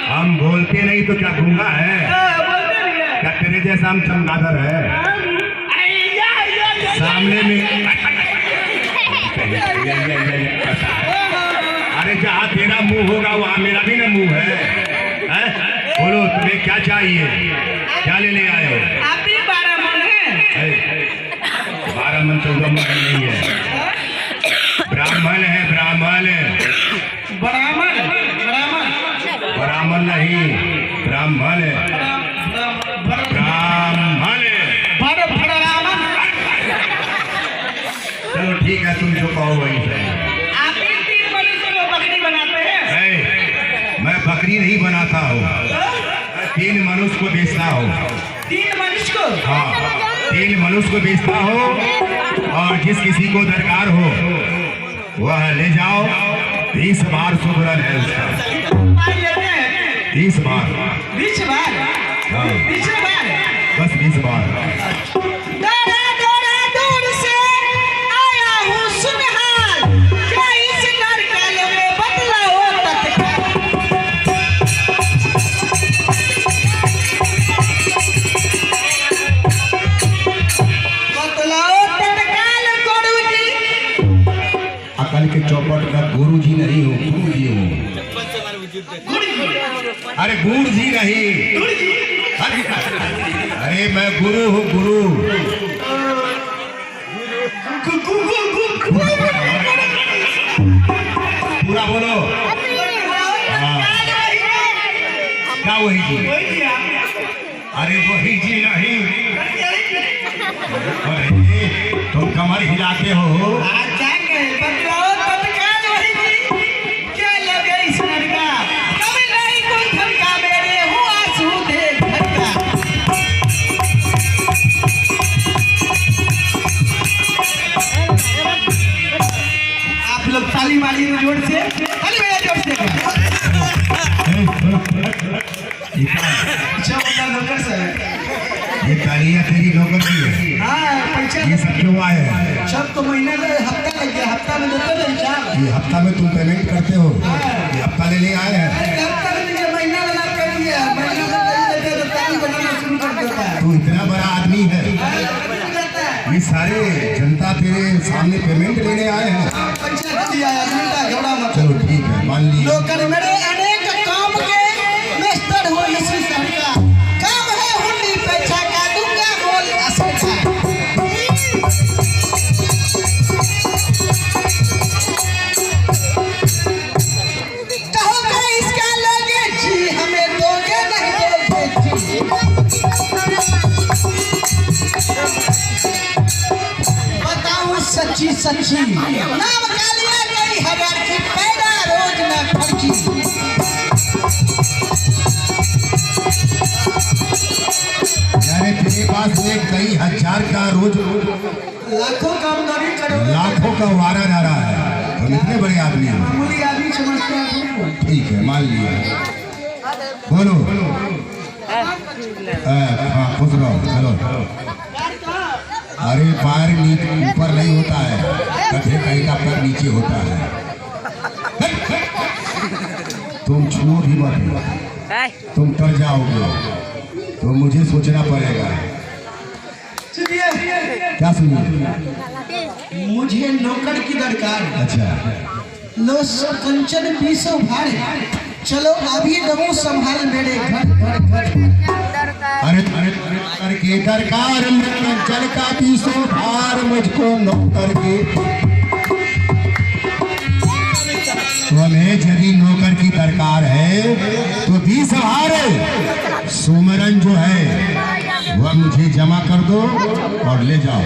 हम बोलते नहीं तो क्या गूंगा है? क्या तेरे जैसा हम चमगादड़ है? सामने में अरे जहाँ तेरा मुंह होगा वहाँ मेरा भी ना मुंह है? बोलो तुम्हें क्या चाहिए, क्या ले आए हो? आप भी 12 मन है। 12 मन 14 मन नहीं है, ब्राह्मण है, ब्राह्मण। ब्राह्मण ब्राह्मण नहीं, ब्राह्मण है, ब्राह्मण। चलो ठीक है, तुम जो कहो वही सही। आप 3 मनुष्य को बकरी बनाते हैं? मैं बकरी नहीं बनाता हूँ, 3 मनुष्य को बेचता हूँ। 3 मनुष्य को? हाँ, 3 मनुष्य को बेचता हूँ और जिस किसी को दरकार हो वह ले जाओ। 20 बार सुबरन है उसका। 20 बार। 20 बार? हाँ, 20 बार? बस 20 बार। दूर से आया हूँ सुनहाल, क्या इस नरकल में बदलाओ तत्काल। बदलाओ तत्काल गुरुजी। अकल के चौपट का गुरु जी नहीं हूँ, गुरु जी हूँ। अरे गुरु जी नहीं, अरे मैं गुरु हूँ, गुरु। पूरा बोलो। क्या वही जी? अरे वही जी नहीं, अरे तुम कमर हिलाते हो। ताली मारी जोर से, ताली मेरा जोर से। अच्छा बंदा नौकर से है। ये तालियां तेरी नौकर की है? हाँ, पैसा ये सब क्यों आए हैं? सब तो महीने का हफ्ता लग गया, हफ्ता में देते थे चार। ये हफ्ता में तुम पेमेंट करते हो? ये हफ्ता लेने आए हैं? हफ्ता में मुझे महीना बना कर दिया, महीना में देते तो ताली बनाना शुरू कर देता है। तू इतना बड़ा आदमी है, ये सारे जनता तेरे सामने पेमेंट लेने आए हैं। पैसा दिया है, घबरा मत। चलो ठीक है, मान लिया। नौकर मेरे अनेक काम के मेस्टर हो इसी शहर का, काम है हुंडी पैसा का, दूंगा बोल असर का। कहो कि इसका लोगे जी, हमें दोगे नहीं दोगे जी। बताऊं सच्ची सच्ची, नाम कालिया गई हजार की, पैदा रोज न फर्जी। यारे तेरे पास में कई हजार का रोज लाखों का आमदनी करो, लाखों का वारा जा रहा है। तुम इतने बड़े आदमी हो। मामूली आदमी समझते हैं। ठीक है, मान लिया। बोलो। हाँ, खुश रहो। चलो। अरे पैर ऊपर नहीं होता है, कठे कहीं का पैर नीचे होता है। तुम छुओ भी मत, तुम तर जाओगे तो मुझे सोचना पड़ेगा। सुनिए, क्या सुनिए? मुझे नौकर की दरकार। अच्छा, लो कंचन 20 भार, चलो अभी दमो संभाल मेरे घर। अरे करके दरकार चल का 20 भार मुझको नौकर के। तुम्हें यदि नौकर की दरकार है तो 20 भार सुमरन जो है वह मुझे जमा कर दो और ले जाओ।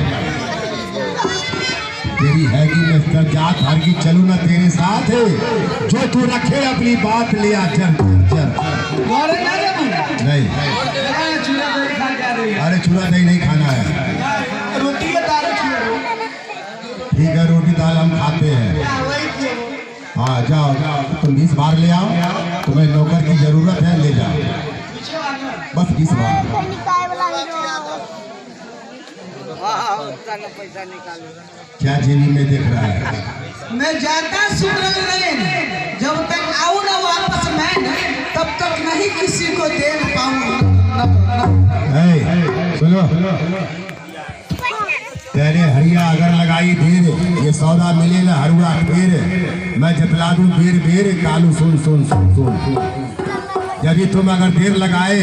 तेरी है कि मैं जात हर की चलू ना तेरे साथ है, जो तू रखे अपनी बात ले आ। चल नहीं, अरे चूड़ा दही नहीं खाना है, रोटी दाल। ठीक है, रोटी दाल हम खाते हैं। हाँ जाओ, तुम 20 बार ले आओ, तुम्हें नौकर की जरूरत है, ले जाओ बस 20 बार। पैसा निकालो। क्या जेबी में देख रहा है? मैं जाता सुमरन लेन, जब तक आऊँ ना वापस मैं तब तक नहीं किसी को देख पाऊँ। सुनो, तेरे हरिया अगर लगाई देर, ये सौदा मिले ना हरुआ फिर मैं जतला दूं बेर बेर कालू सुन सुन सुन सुन। यदि तुम अगर देर लगाए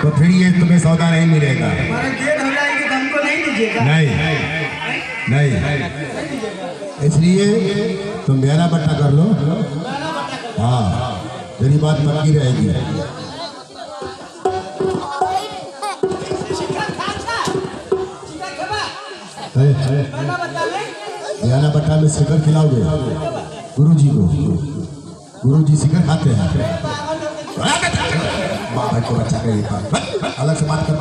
तो फिर ये तुम्हें सौदा नहीं मिलेगा। देर हो जाएगी तो हमको नहीं दीजिएगा। नहीं, इसलिए तुम मेरा बट्टा कर लो। हाँ, तेरी बात पक्की रहेगी। बयाना बट्टा में शिखर खिलाओगे गुरुजी को? गुरुजी शिखर खाते हैं। बाबा के बच्चा का ये बात अलग से बात कर।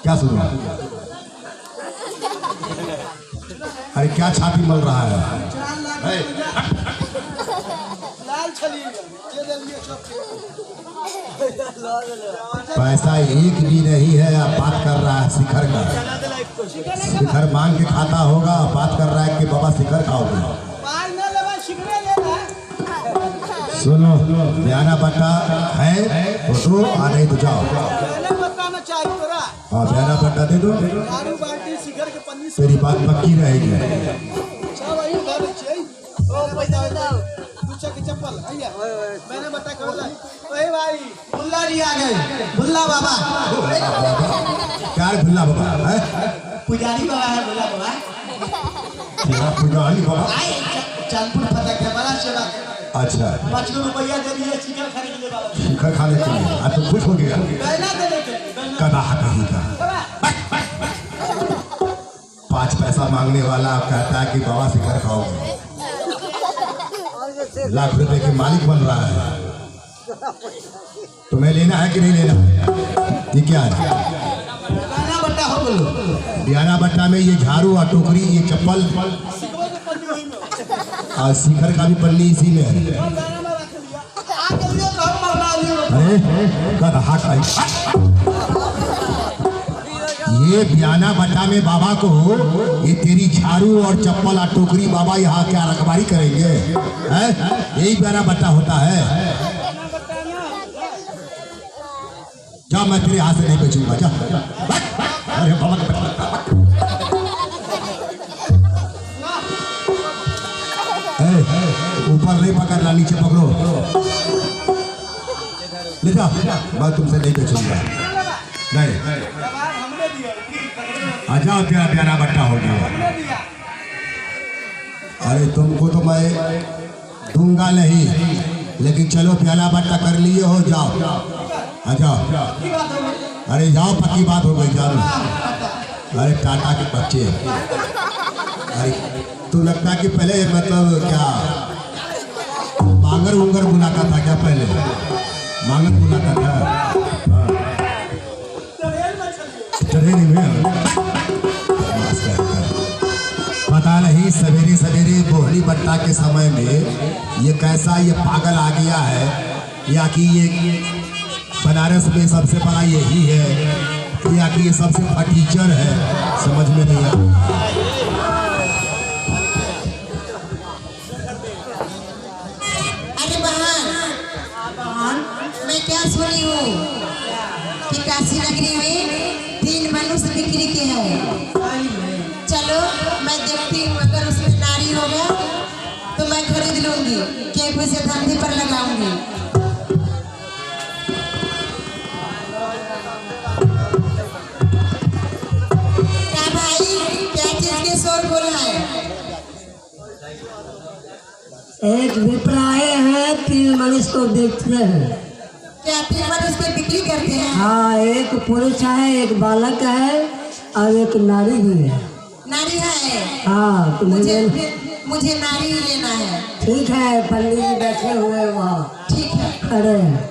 क्या सुन रहा है? अरे क्या छाती मल रहा है? पैसा एक भी नहीं है, आप बात कर रहा है शिखर का। शिखर मांग के खाता होगा, बात कर रहा है कि बाबा शिखर खाओगे। सुनो, बयाना बट्टा है तो आ नहीं तो जाओ। हाँ, बयाना बट्टा दे दो, तेरी बात पक्की रहेगी। मैंने बता कर भाई भुल्ला जी आ गए। भुल्ला बाबा। क्या है भुल्ला बाबा? है पुजारी बाबा है भुल्ला बाबा। क्या पुजारी बाबा? चांदपुर फतक है, बड़ा सेवा। अच्छा, 5 रुपया दे दिए चिकन खाने के लिए बाबा। शिखर खाने के लिए आज तो खुश हो गया। गहना दे देते कदा कहीं का 5 पैसा मांगने वाला कहता है कि बाबा शिखर खाओगे। लाख रुपए के मालिक बन रहा है। तुम्हें लेना है कि नहीं लेना? ये क्या है? बयाना बट्टा हो बोलो। बयाना बट्टा में ये झाड़ू और टोकरी, ये चप्पल और शिखर का भी पन्नी इसी में है। अरे गधा का ये बयाना बट्टा में बाबा को ये तेरी झाड़ू और चप्पल और टोकरी बाबा यहाँ क्या रखवारी करेंगे? हैं? यही बयाना बट्टा होता है। जा, मैं तेरे हाथ से नहीं बेचूंगा, जा। अरे बाबा ऊपर नहीं पकड़ना, नीचे पकड़ो। ले जा, मैं तुमसे नहीं बेचूंगा। नहीं, आ जाओ, तेरा प्यारा बट्टा हो गया। अरे तुमको तो मैं दूंगा नहीं, लेकिन चलो प्याला बट्टा कर लिए हो, जाओ। आ जाओ। अरे जाओ, पक्की बात हो गई, जाओ। अरे टाटा के बच्चे, अरे तू लगता कि पहले मतलब क्या मांगर उंगर बुलाता था क्या? पहले मांगर बुलाता था। ट्रेन में पता नहीं सवेरे सवेरे बोहनी बट्टा के समय में ये कैसा ये पागल आ गया है, या कि ये बनारस में सबसे बड़ा यही है, या कि ये सबसे फटीचर है, समझ में नहीं आता। मैं क्या सुनी हूँ कि काशी नगरी में 3 मनुष्य बिक्री के हैं। चलो मैं देखती हूँ, अगर उसमें नारी होगा तो मैं खरीद लूंगी, केक उसे धंधे पर लगाऊंगी। क्या भाई, क्या चीज के शोर बोल है? एक विप्राय है, 3 मनुष्य को देखते हैं। क्या 3 मनुष्य को बिक्री करते हैं? हाँ, एक पुरुष है, एक बालक है और एक नारी भी है। नारी है? हाँ, तो मुझे नारी ही लेना है। ठीक है, पंडित जी बैठे हुए वहाँ। ठीक है, खड़े हैं।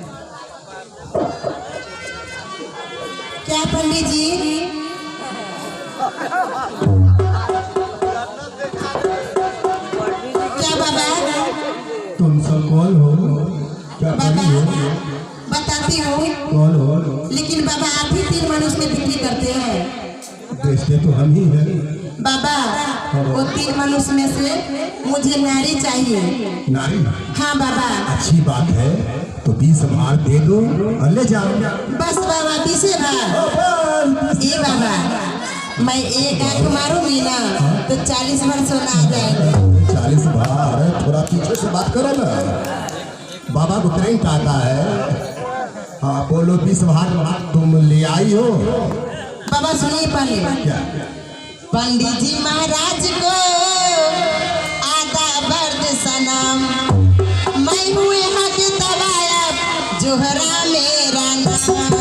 क्या पंडित जी? क्या बाबा? तुम सब कौन हो? क्या बाबा हो? बताती हूँ, कौन हो? लेकिन बाबा आप ही 3 मनुष्य में बिक्री करते हैं। बेचते तो हम ही हैं। बाबा वो 3 मनुष्य में से मुझे नारी चाहिए। नारी? हाँ बाबा। अच्छी बात है, तो 20 भार दे दो और ले जाओ। बस बाबा 20 भार? ये बाबा मैं एक आंख मारूंगी ना तो 40 भर सोना आ जाएगा। 40 भार? थोड़ा पीछे से बात करो ना, बाबा को करंट आता है। हाँ बोलो, 20 भार तुम ले आई हो? बाबा सुनिए पहले। क्या? पंडित जी महाराज को आधा वर्द सनम, मैं हूँ यहाँ के दवाया जोहरा मेरा नाम।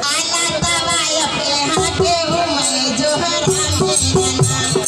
आला दवाया यहाँ के हूँ मैं जोहरा मेरा नाम।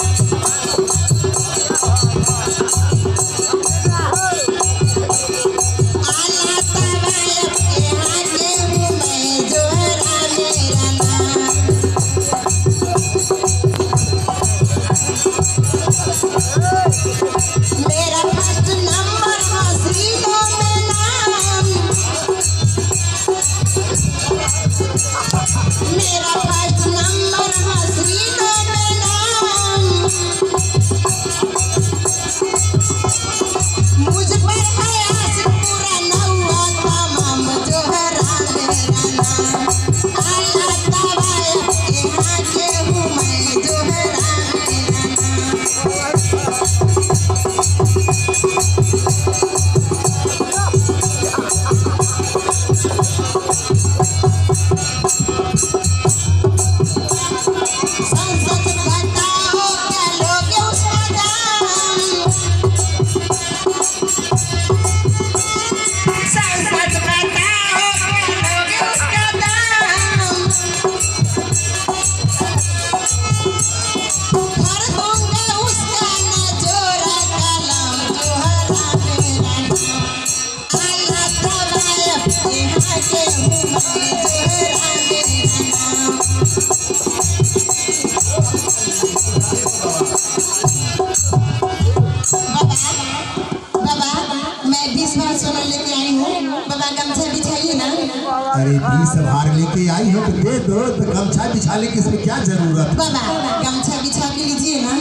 अरे 20 भार लेके आई हो तो दे दो, तो गमछा बिछाने की इसमें क्या जरूरत? बाबा गमछा बिछा के लीजिए ना।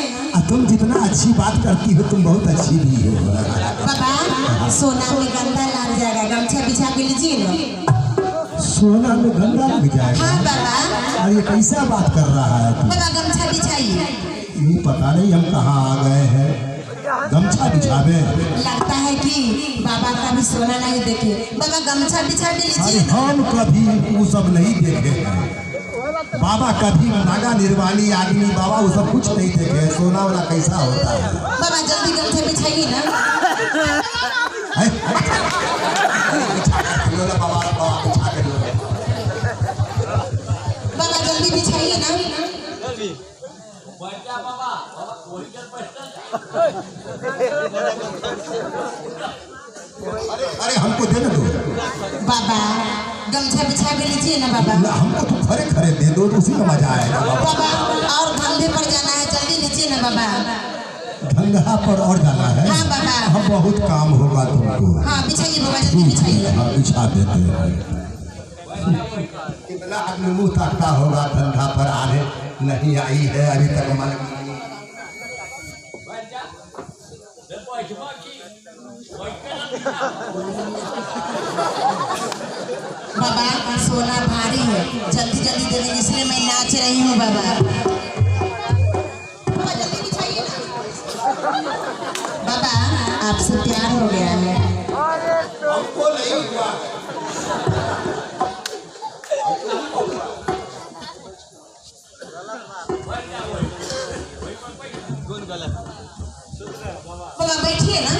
तुम जितना अच्छी बात करती हो तुम बहुत अच्छी भी हो। बाबा सोना में गंदा लग जाएगा, गमछा बिछा के लीजिए ना। सोना में गंदा लग जाएगा? हाँ बाबा। अरे कैसा बात कर रहा है तू? बाबा गमछा बिछाइए। ये पता नहीं हम कहाँ आ गए हैं, गमछा बिछावे? लगता है कि बाबा का भी सोना नहीं देखे। बाबा गमछा बिछा के अरे लीजिए। हम कभी वो सब नहीं देखे हैं बाबा, कभी नागा निर्वाणी आदमी बाबा वो सब कुछ नहीं देखे। सोना वाला कैसा होता है? बाबा जल्दी गमछा बिछाइए ना। बाबा जल्दी बिछाइए ना। अरे हमको देने दो बाबा, गमछा बिछा के लीजिए ना बाबा। हमको तो खरे खरे दे दो तो उसी में मजा आएगा बाबा। और धंधे पर जाना है, जल्दी लीजिए ना बाबा। धंधा पर और जाना है? हाँ बाबा। हम बहुत काम होगा तुमको। हाँ बिछाइए बाबा, जल्दी बिछाइए। हाँ बिछा देते हैं। कितना आदमी मुँह ताकता होगा, धंधा पर आने नहीं आई है अभी तक। बाबा सोना भारी है, जल्दी जल्दी दे देंगे, इसलिए मैं नाच रही हूँ बाबा। बाबा जल्दी बिछाइए ना। बाबा आपसे प्यार हो गया है। हमको नहीं हुआ। बाबा बैठिए ना।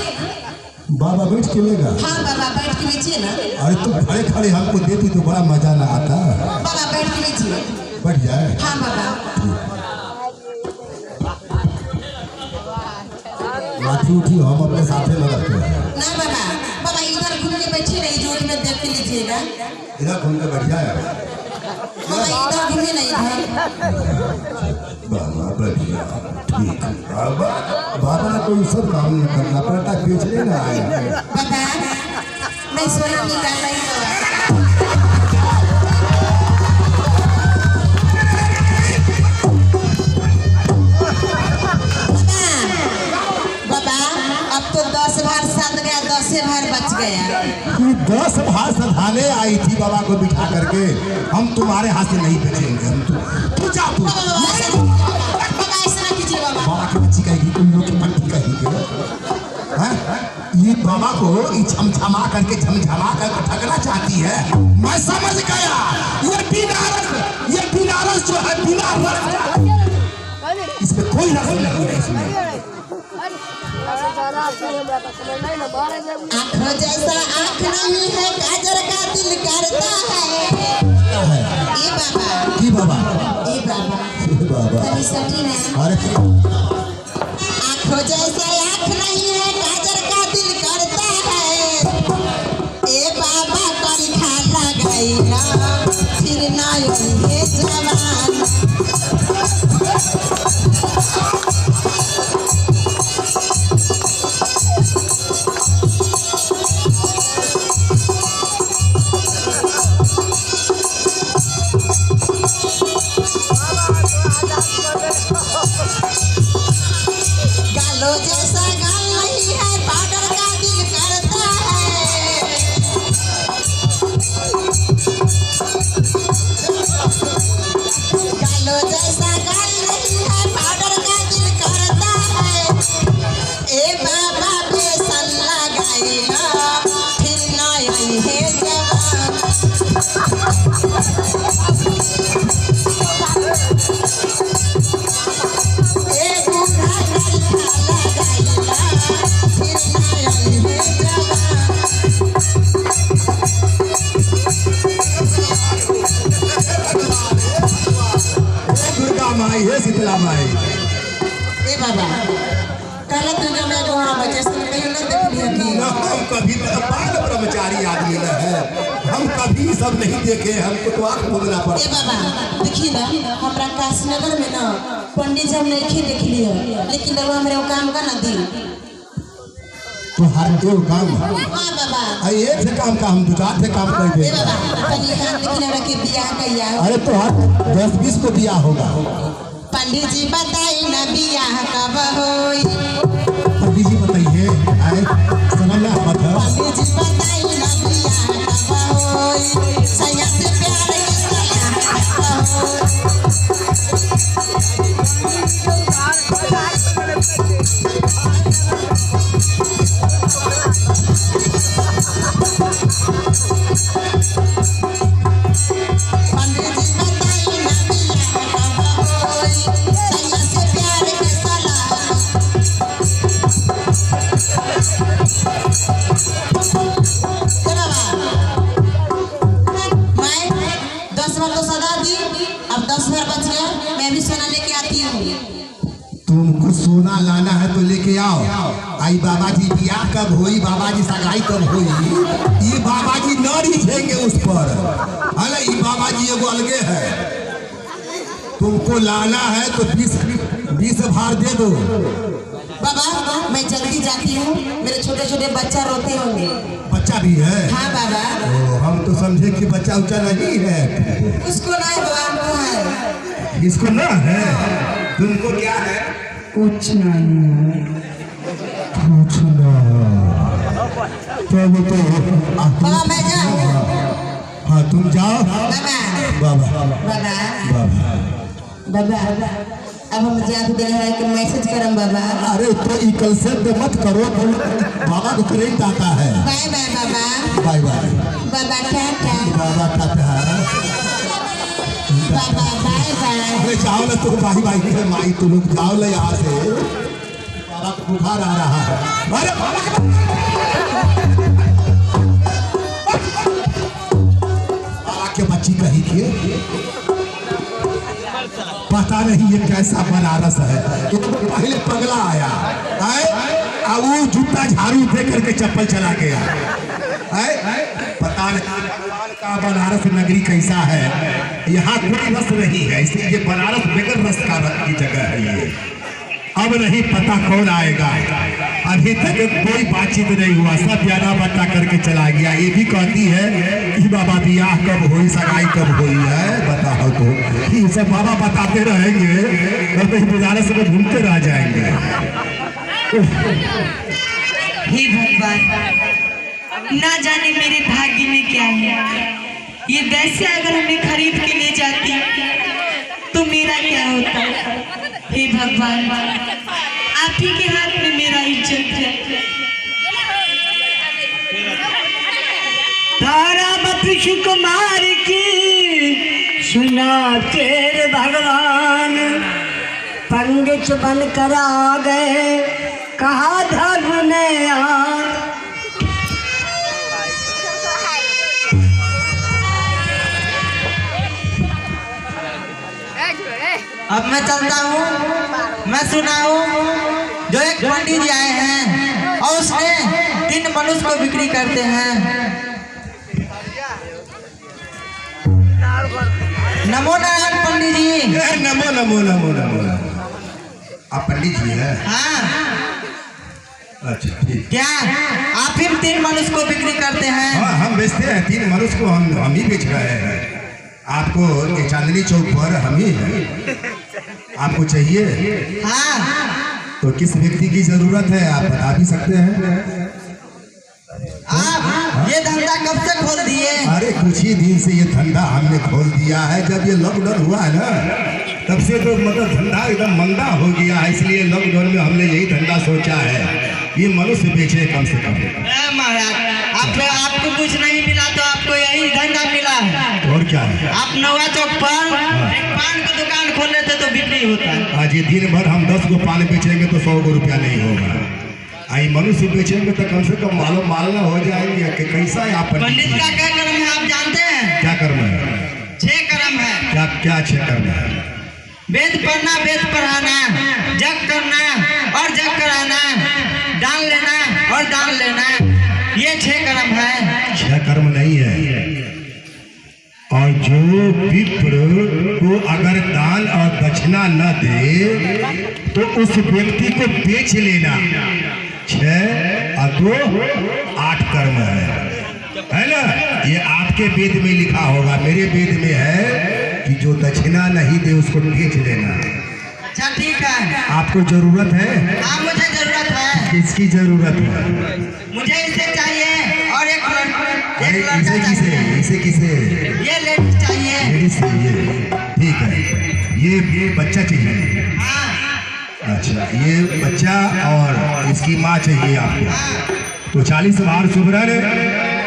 बाबा बैठ के लेगा? हाँ बाबा बैठ के लीजिए ना। अरे तुम खड़े खड़े हमको देती तो बड़ा मजा ना आता। बाबा बैठ के लीजिए। बैठ जाए? हाँ बाबा। लाठी उठी हम अपने साथे में रखते हैं। ना बाबा, बाबा इधर घूम के बैठिए ना, जोड़ में देख के लीजिएगा। इधर घूम के बैठ जाए? बाबा इधर घूमिए ना, इधर। बाबा बढ़िया, ठीक है। बाबा कोई सब काम नहीं करना पड़ता, बेचने ना आए। बाबा मैं सोना निकाल रही हूँ। खाने आई थी बाबा को बिठा करके। हम तुम्हारे हाथ से नहीं बेचेंगे। हम तू जा तू। बाबा ऐसा ना कीजिए बाबा। बाबा की बच्ची कहेगी, तुम लोग की पट्टी कहेगी। ये बाबा को झमझमा करके ठगना चाहती है। मैं समझ गया, ये बिनारस जो है बिनारस, इसमें कोई रस नहीं है इसमें। आँखों जैसा आँख नहीं है, काजर का दिल करता है। ये बाबा, की बाबा, ये बाबा, बाबा, तनी सटी ना। अरे आँखों जैसा आँख नहीं है, काजर का दिल करता है। ए बाबा करी खा लगाई ना, फिर ना ये जवान। गालो जैसा गाल नहीं है, पाउडर का दिल करता है। गालो जैसा गाल नहीं है, पाउडर का दिल करता है। ए बाबा बेसन लगाई ना, फिर ना आई है जवान। ए बूढ़ा गल्ला लगाई ना, फिर ना आई है जवान। दुर्गा माई है, शीतला माई। ए बाबा, कल दुर्गा मैं को वहाँ बच्चे से कहीं न देख लिया कि ना, हम कभी बाल ब्रह्मचारी आदमी न है। हम कभी सब नहीं देखे, हमको तो आँख खोलना ए पड़ता। बाबा देखिए ना, हमारा काशीनगर में ना पंडित जी हम नहीं देख लिया, लेकिन अब हमारे वो काम का ना दी। तो हर दो काम, हाँ बाबा। एक से काम का हम दो चार से काम कर ए दे। बाबा, कल यहाँ लेकिन हमरा के बियाह कैया। अरे तो हर 10-20 को दिया होगा। पंडित जी बताई ना बियाह कब होई। पंडित जी बताइए, आए समझना मत है। पंडित जी बताई ना बियाह कब होई। सैया से प्यार के सलाह कब होई। पंडित जी बताई ना बियाह कब होई। सैया से प्यार के सलाह। मैं 10 बार तो सदा दी, अब 10 बार बच गया। मैं भी सोना लेके आती हूँ। तुमको सोना लाना है तो लेके आओ। आई बाबा जी बियाह कब हुई, बाबा जी सगाई कब हुई, ये बाबा जी न रिझेंगे उस पर। अरे ये बाबा जी एगो अलगे है। तुमको लाना है तो 20 भार दे दो। बाबा मैं जल्दी जाती हूँ, मेरे छोटे छोटे बच्चा रोते होंगे। बच्चा भी है? हाँ बाबा। ओ, हम तो समझे कि बच्चा उच्चा नहीं है। उसको नहीं बाबा, हमको है। इसको ना है, तुमको क्या है? कुछ नहीं है। कुछ ना। तब तो बाबा मैं जाऊँ। हाँ तुम जाओ। बाबा बाबा बाबा बाबा बाबा, अब हम जाते दे रहे कि मैसेज करम बाबा। अरे तो ई कंसेप्ट मत करो, तुम बाबा को करेंट आता है। बाय बाय बाबा। बाय बाय बाबा टाटा। बाबा टाटा। बाबा बाय बाय। अरे जाओ ना, तुम भाई भाई है माई, तुम लोग जाओ ना यहाँ से। बाबा को बुखार आ रहा है। अरे बाबा के बच्ची कही थी, पता नहीं ये कैसा बनारस है। ये तो पहले पगला आया है, अब वो जूता झाड़ू दे करके चप्पल चला गया है। पता नहीं का बनारस नगरी कैसा है। यहाँ कोई रस नहीं है, इसलिए ये बनारस बगैर रस का की जगह है ये। अब नहीं पता कौन आएगा। अभी तक कोई बातचीत नहीं हुआ, सब जाना बट्टा करके चला गया। ये भी कहती है कि बाबा बियाह कब हुई, सगाई कब हुई है, बताओ तो। ये सब बाबा बताते रहेंगे, तब तो बनारस में घूमते रह जाएंगे। हे भगवान, ना जाने मेरे भाग्य में क्या है। ये वैसे अगर हमें खरीद के ले जाती तो मेरा क्या होता। हे भगवान, आप ही के हाथ में मेरा इज्जत है। तारावती सुकुमार की सुना तेरे भगवान, पंडित बनकर आ गए कहा धर्म ने आ। अब मैं चलता हूँ। मैं सुना हूँ जो एक पंडित जी आए हैं और उसने 3 मनुष्य को बिक्री करते हैं। नमो नारायण पंडित जी। नमो नमो नमो नमो। आप पंडित जी हैं? हाँ। अच्छा ठीक। क्या आप ही 3 मनुष्य को बिक्री करते हैं? हाँ हम बेचते हैं, 3 मनुष्य को हम ही बेच रहे हैं। आपको ये चांदनी चौक पर हम ही हैं। आपको चाहिए? हाँ। तो किस व्यक्ति की जरूरत है आप बता भी सकते हैं? आप ये धंधा कब से खोल दिए? अरे कुछ ही दिन से ये धंधा हमने खोल दिया है। जब ये लॉकडाउन हुआ है ना, तब से तो मतलब धंधा एकदम मंदा हो गया है। इसलिए लॉकडाउन में हमने यही धंधा सोचा है, ये मनुष्य बेचे कम से कम। महाराज आपको कुछ नहीं मिला तो आपको यही धंधा मिला है। और क्या है? आप नवा चौक पर एक पान की दुकान खोल लेते तो बिक्री होता है। आज ये दिन भर हम 10 को पान बेचेंगे तो 100 रुपया नहीं होगा। आई मनुष्य बेचेंगे तो कम से कम मालना हो जाएंगे कि कैसा है। आप पंडित का क्या कर्म है आप जानते हैं? क्या कर्म है? 6 कर्म है। क्या क्या 6 कर्म है? वेद पढ़ना, वेद पढ़ाना, जग करना और जग कराना, दान लेना और दान लेना, ये 6 कर्म है। 6 कर्म नहीं है। और जो विप्र को अगर दान और दक्षिणा न दे तो उस व्यक्ति को बेच लेना। 6 और 2 8 कर्म है ना? ये आपके वेद में लिखा होगा, मेरे वेद में है कि जो दक्षिणा नहीं दे उसको बेच लेना। अच्छा ठीक है। आपको जरूरत है? हाँ मुझे जरूरत है। किसकी जरूरत है? मुझे इसे चाहिए और एक अरे लड़का इसे किसे? चाहिए। इसे किसे? ये लेडीज चाहिए। लेडीज चाहिए, ठीक है। ये बच्चा चाहिए? हाँ। अच्छा ये बच्चा और इसकी माँ चाहिए आपको। तो 40 बार सुबरन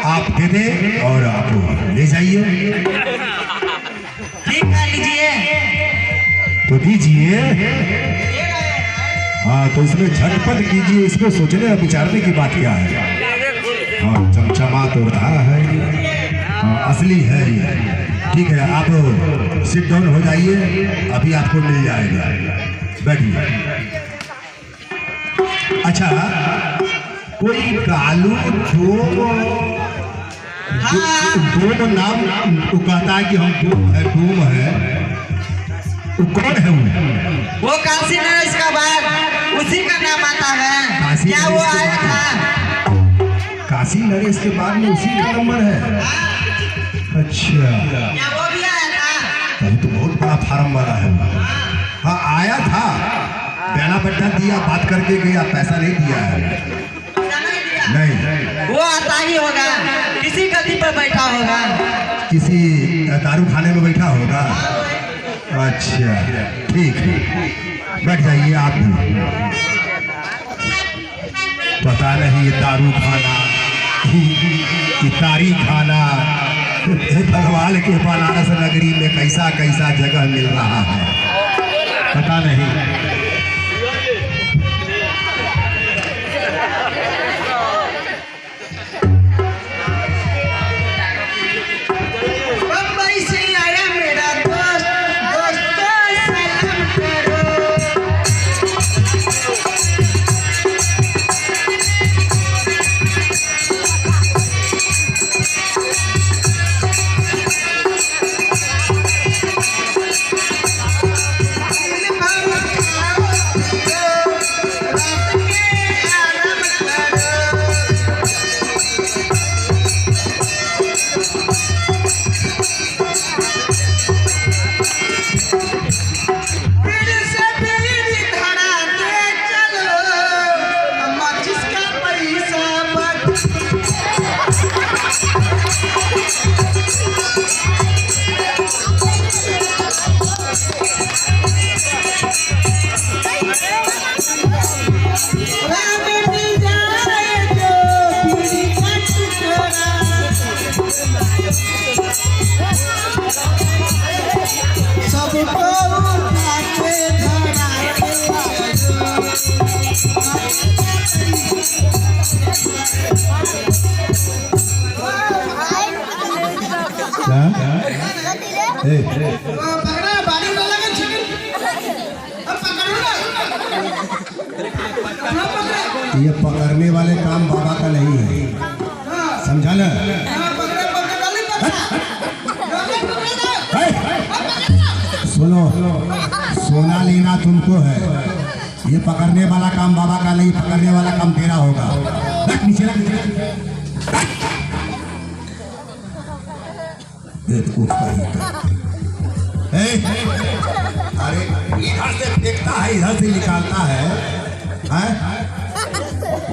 आप दे दें और आप ले जाइए। ठीक है लीजिए। तो दीजिए। हाँ तो इसमें झटपट कीजिए, इसमें सोचने और विचारने की बात क्या है। हाँ चमचमा तो रहा है, हाँ असली है ये। ठीक है आप सिट डाउन हो जाइए, अभी आपको मिल जाएगा। बैठिए। अच्छा कोई कालू डोम नाम वो कहता है कि हम डोम है, वो कौन है? वो काशी नरेश का बाग, उसी का नाम आता है। काशी क्या वो नरेश के आया बाद था? काशी नरेश के बाद में उसी का नंबर है। अच्छा क्या वो भी आया था? तभी तो बहुत बड़ा फार्म वाला है। हाँ आया था, बैना बट्टा दिया, बात करके गया, पैसा नहीं दिया है। नहीं वो आता ही होगा, किसी गद्दी पर बैठा होगा, किसी दारू खाने में बैठा होगा। अच्छा ठीक है, बैठ जाइए आप भी। पता नहीं ये दारू खाना कि तारी खाना भगवान के बनारस नगरी में कैसा कैसा जगह मिल रहा है पता नहीं। बम्बई से आया मेरा दोस्त, दोस्त को सलाम करो। दिल भर खाओ उसको उठा के धरा क्या ए, ये पकड़ने वाले काम बाबा का नहीं है, समझा ना? सुनो, सोना लेना तुमको है, ये पकड़ने वाला काम बाबा का नहीं, पकड़ने वाला काम तेरा होगा। रख नीचे, रख अरे इधर से फेंकता है, इधर से निकालता है, हैं?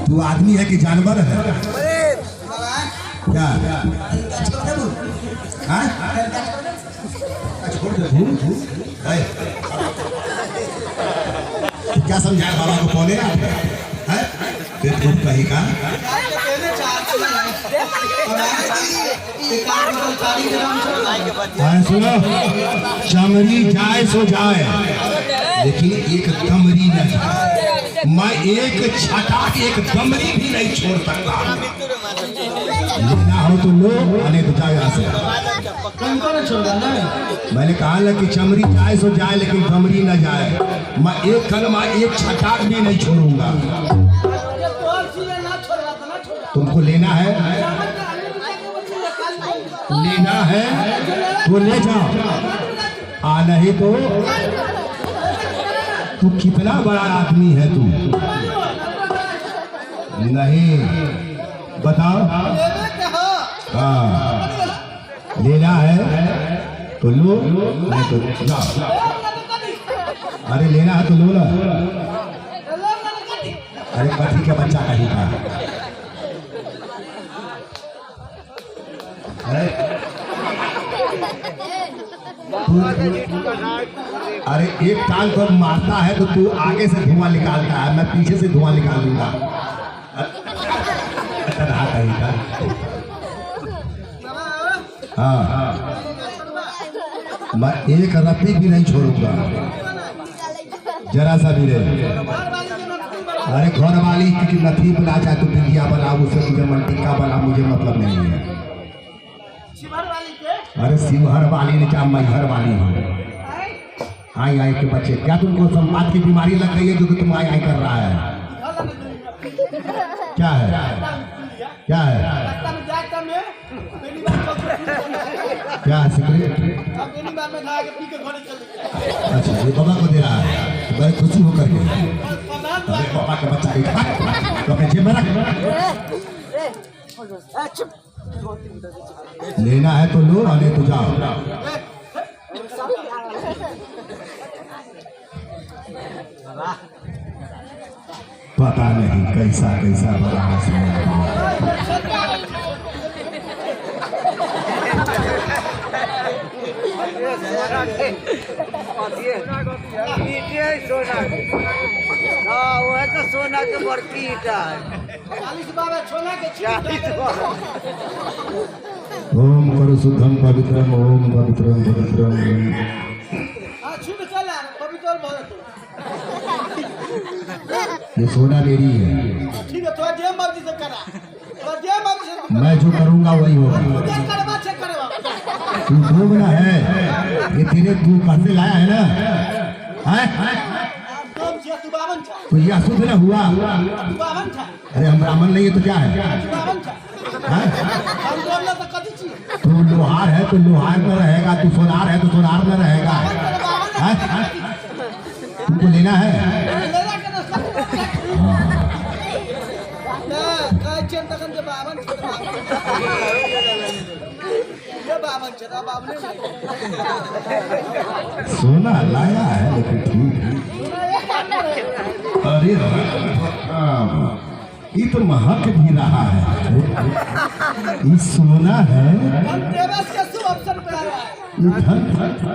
तू आदमी है कि जानवर है? क्या हाँ? छोड़ दे क्या समझाया बाबा को? कौन है कहीं का? सुनो, चमरी जाए सो जाए, लेकिन एक दमरी नहीं। मैं एक छटाक, एक दमरी भी नहीं छोड़ सकता। लेना हो तो लो, आने तो जाओ यहाँ से। मैंने कहा ना कि चमरी जाए सो जाए, लेकिन दमरी न जाए। मैं एक कलमा, एक छटाक भी नहीं छोड़ूंगा। तुमको लेना है, लेना है तो ले जाओ, आ नहीं तो तू कितना बड़ा आदमी है तू? नहीं बताओ। हाँ, लेना है तो लो, नहीं तो जाओ। अरे लेना है तो लो ना। अरे कथी का बच्चा कहीं का अरे एक टांग को मारता है तो तू आगे से धुआं निकालता है, मैं पीछे से धुआं निकाल दूंगा। हाँ, मैं एक रत्ती भी नहीं छोड़ूंगा, जरा सा भी नहीं। अरे घर वाली की नथी बना, चाहे तो बिंदिया बना, उसे मुझे मंटिका बना, मुझे मतलब नहीं है। अरे शिवहर वाली ने क्या मैहर वाली हो? आई आई के बच्चे, क्या तुमको संवाद की बीमारी लग गई है जो कि तुम आई आई कर रहा है? क्या है, क्या है, क्या है सिगरेट? अच्छा, ये बाबा को दे रहा है, बड़ी खुशी होकर के। पापा का बच्चा तो अपने जेब में रख। लेना है तो लो, आने तो जाओ। पता नहीं कैसा कैसा बना सोना के बर्फी ईटा है। ओम करो शुद्धम पवित्रम, ओम पवित्रम पवित्रम। ये सोना मेरी है, ठीक है, तो जे मर्जी से करा, तो जे मर्जी से मैं जो करूंगा वही होगा। तू भोगना है, ये तेरे तू कहते लाया है ना, है? तो यह शुद्ध न हुआ। अरे हम ब्राह्मण नहीं है तो क्या है? तू लोहार है तो लोहार में रहेगा, तू सोनार है तो सोनार में रहेगा। तुमको लेना है? सोना लाया है लेकिन ठीक है। अरे ये तो महक भी रहा है, ये सोना है, ये धन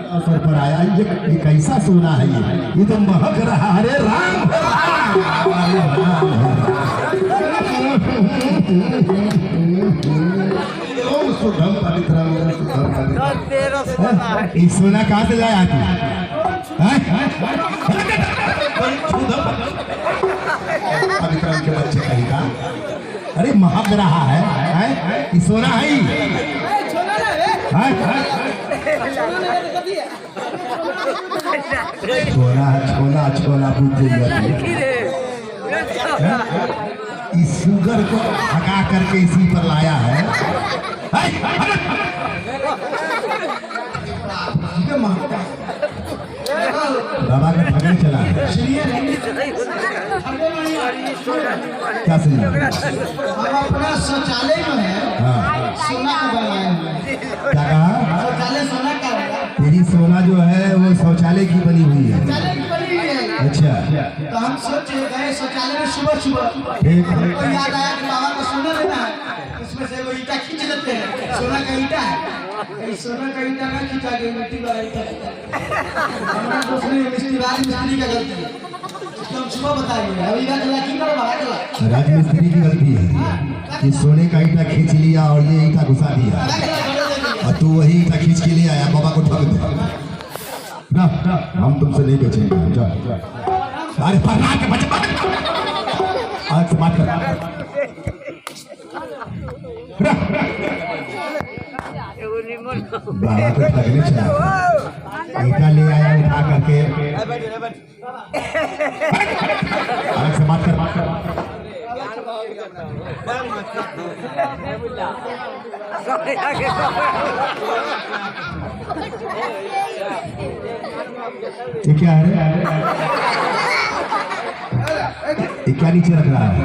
अवसर पर आया। ये कैसा सोना है? ये तो महक रहा है। अरे राम, अरे राम, शुद्धम पवित्रम, शुद्धम ये सोना कहाँ से लाया तू? विक्रम के बच्चे कहीं का, अरे महक रहा है, ये सोना है ही। छोला छोला बुझ जाइए। इस शुगर को हटा करके इसी पर लाया है। बाबा का ठगन चला है। क्या सुनिए? हम अपना शौचालय जो है हाँ सोना का बनाए हुए हैं। क्या कहा? शौचालय सोना का है। तेरी सोना जो है वो शौचालय की बनी हुई है। शौचालय की बनी हुई है। अच्छा तो हम सोचे गए शौचालय में सुबह सुबह ठीक है। हमको याद आया कि बाबा को सोना लेना है, उसमें से वो ईटा खींच लेते हैं। सोना का ईटा है, इस सोना का ईटा ना खींचा गया, मिट्टी वाला ईटा खींचा। हमारा दोस्त ने मिस्त्री का गलती है, इसको हम सुबह बताएंगे। अभी बात चला की करो बाहर चला राजमिस्त्री की गलती है कि सोने का ईटा खींच लिया और ये ईटा घुसा दिया, और तू वही ईटा खींच के ले आया, बाबा को ठग दिया ना। हम तुमसे नहीं बेचेंगे, जाओ। अरे पढ़ा के बच्चे आज से बात कर। बाबा को ठगने चला, ईटा ले आया उठा करके। अलग से बात कर। ये क्या है? ये क्या नीचे रख रहा है?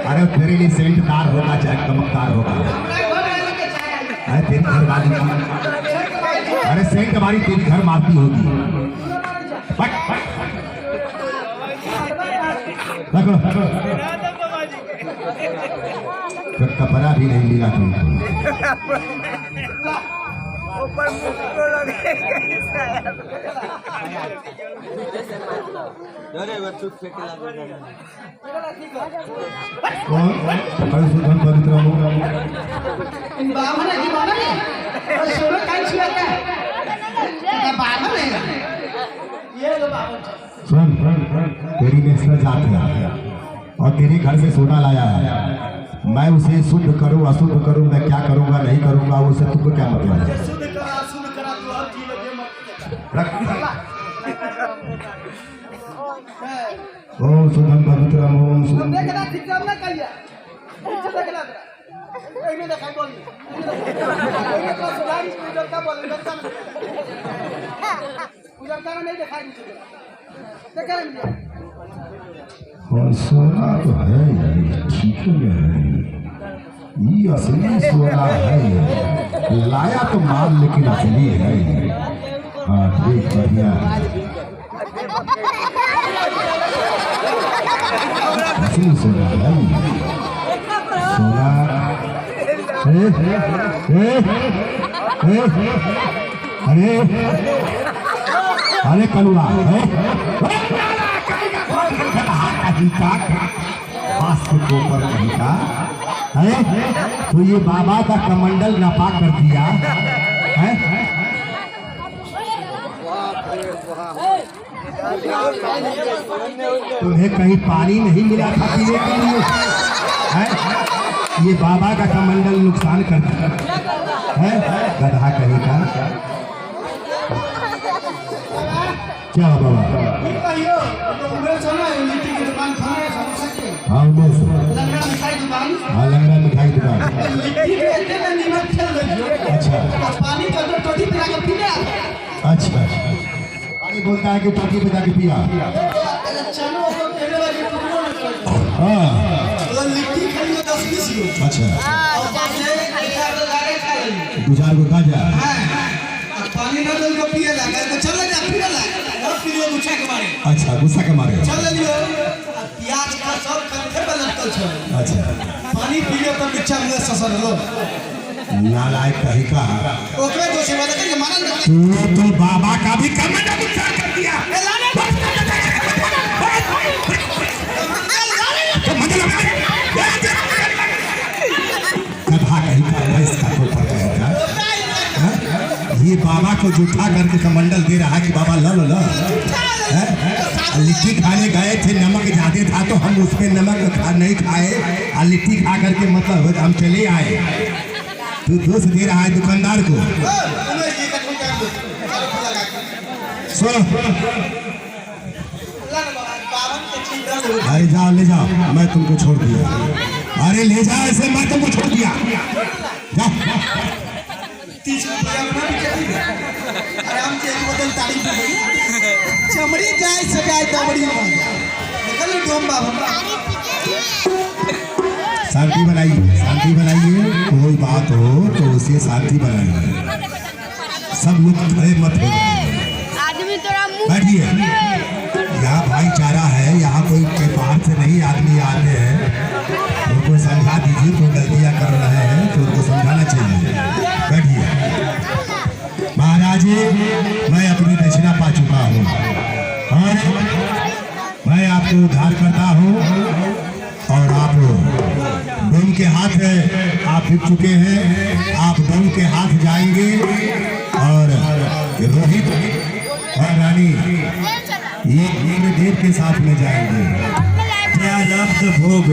अरे तेरे लिए सेंट कार होगा चाहे चमकदार होगा। अरे तेरी घर वाली, अरे सेंट हमारी तेरी घर मारती होगी। कपड़ा भी नहीं मिला तुमको। पवित्र होगा बाबा ने दीवाना है और सोना कान छुआता है। बाबा ने ये लो बाबा सुन, तेरी नेशनल जात है और तेरे घर से सोना लाया है। मैं उसे शुद्ध करूं अशुद्ध करूं, मैं क्या करूंगा नहीं करूंगा, उससे तुमको क्या मतलब है? शुद्ध करा तू हर चीज लगे मत रख। ओम शुद्धम पवित्रम ओम शुद्धम। देखना ठीक काम ना कहिया ठीक देखना एने देखाई बोली एने तो सुधारी पूजन का बोले बच्चा पूजन का नहीं दिखाई मुझे देखा नहीं। और सोना तो है ठीक है, ये असली सोना है, लाया तो माल लेकिन असली है। हाँ ठीक बढ़िया, असली सोना है सोना। अरे अरे कलुआ के ऊपर कहीं का है, तो ये बाबा का कमंडल नपा कर दिया है। तुम्हें कहीं पानी नहीं मिला था पीने के लिए है? ये बाबा का कमंडल नुकसान कर दिया है, गधा कहीं का। क्या बाबा? कहियो तो उधर चला है लिट्टी की दुकान खाने समोसा के। हाँ उधर से लंगड़ा मिठाई दुकान। हाँ लंगड़ा मिठाई दुकान। लिट्टी बेचते में नीमक खेल रही। अच्छा पानी का तो टोटी पे जाकर पीने आता। अच्छा पानी बोलता है कि टोटी पे जाके पिया। चलो वो कहने वाली टुकड़ों में चल। हाँ वो लिट्टी खाइए 10-20 गो। अच्छा और बाजे खा खाई। 2-4 गो खा जा। पानी ना दल को पिए लगा तो चल जा फिर ला और फिर वो गुस्सा के मारे। अच्छा गुस्सा के मारे चल लियो प्याज का सब कंठे पे लटकल छ। अच्छा पानी पिए तो बिच्छा में ससन लो नालायक कहीं का। ओकरे दोषी वाला के मानन तू तो बाबा का भी कमंडल नुकसान कर दिया। तो मंडल कथा कहीं पर इसका कोई पता है क्या? हाँ? ये बाबा को जूठा करके कमंडल दे रहा है कि बाबा लो लो लो। लिट्टी खाने गए थे, नमक ज्यादा था तो हम उसमें नमक नहीं खाए और लिट्टी खा करके मतलब हम चले आए। तू दोस्त दे रहा है दुकानदार को। सुनो, अरे जाओ ले जाओ, मैं तुमको छोड़ दिया। अरे ले जाओ, ऐसे मैं तुमको छोड़ दिया। जाओ आराम से एक बोतल तारीफ चमड़ी जाए सजाए दमड़ी निकल डोम बाबा। शांति बनाइए, शांति बनाइए। कोई बात हो तो उसे शांति बनाइए। सब लोग खड़े मत हो, बैठिए। यहाँ भाईचारा है, यहाँ कोई के बाहर से नहीं आदमी आते हैं। उनको समझा दीजिए, कोई गलतियाँ कर रहे हैं तो उनको समझाना चाहिए। बैठिए। महाराज मैं अपनी दक्षिणा पा चुका हूँ और मैं आपको उद्धार करता हूँ और आप डोम के हाथ आप हिट चुके हैं। आप डोम के हाथ जाएंगे और रोहित और रानी ये देव के साथ में जाएंगे। क्या रक्त भोग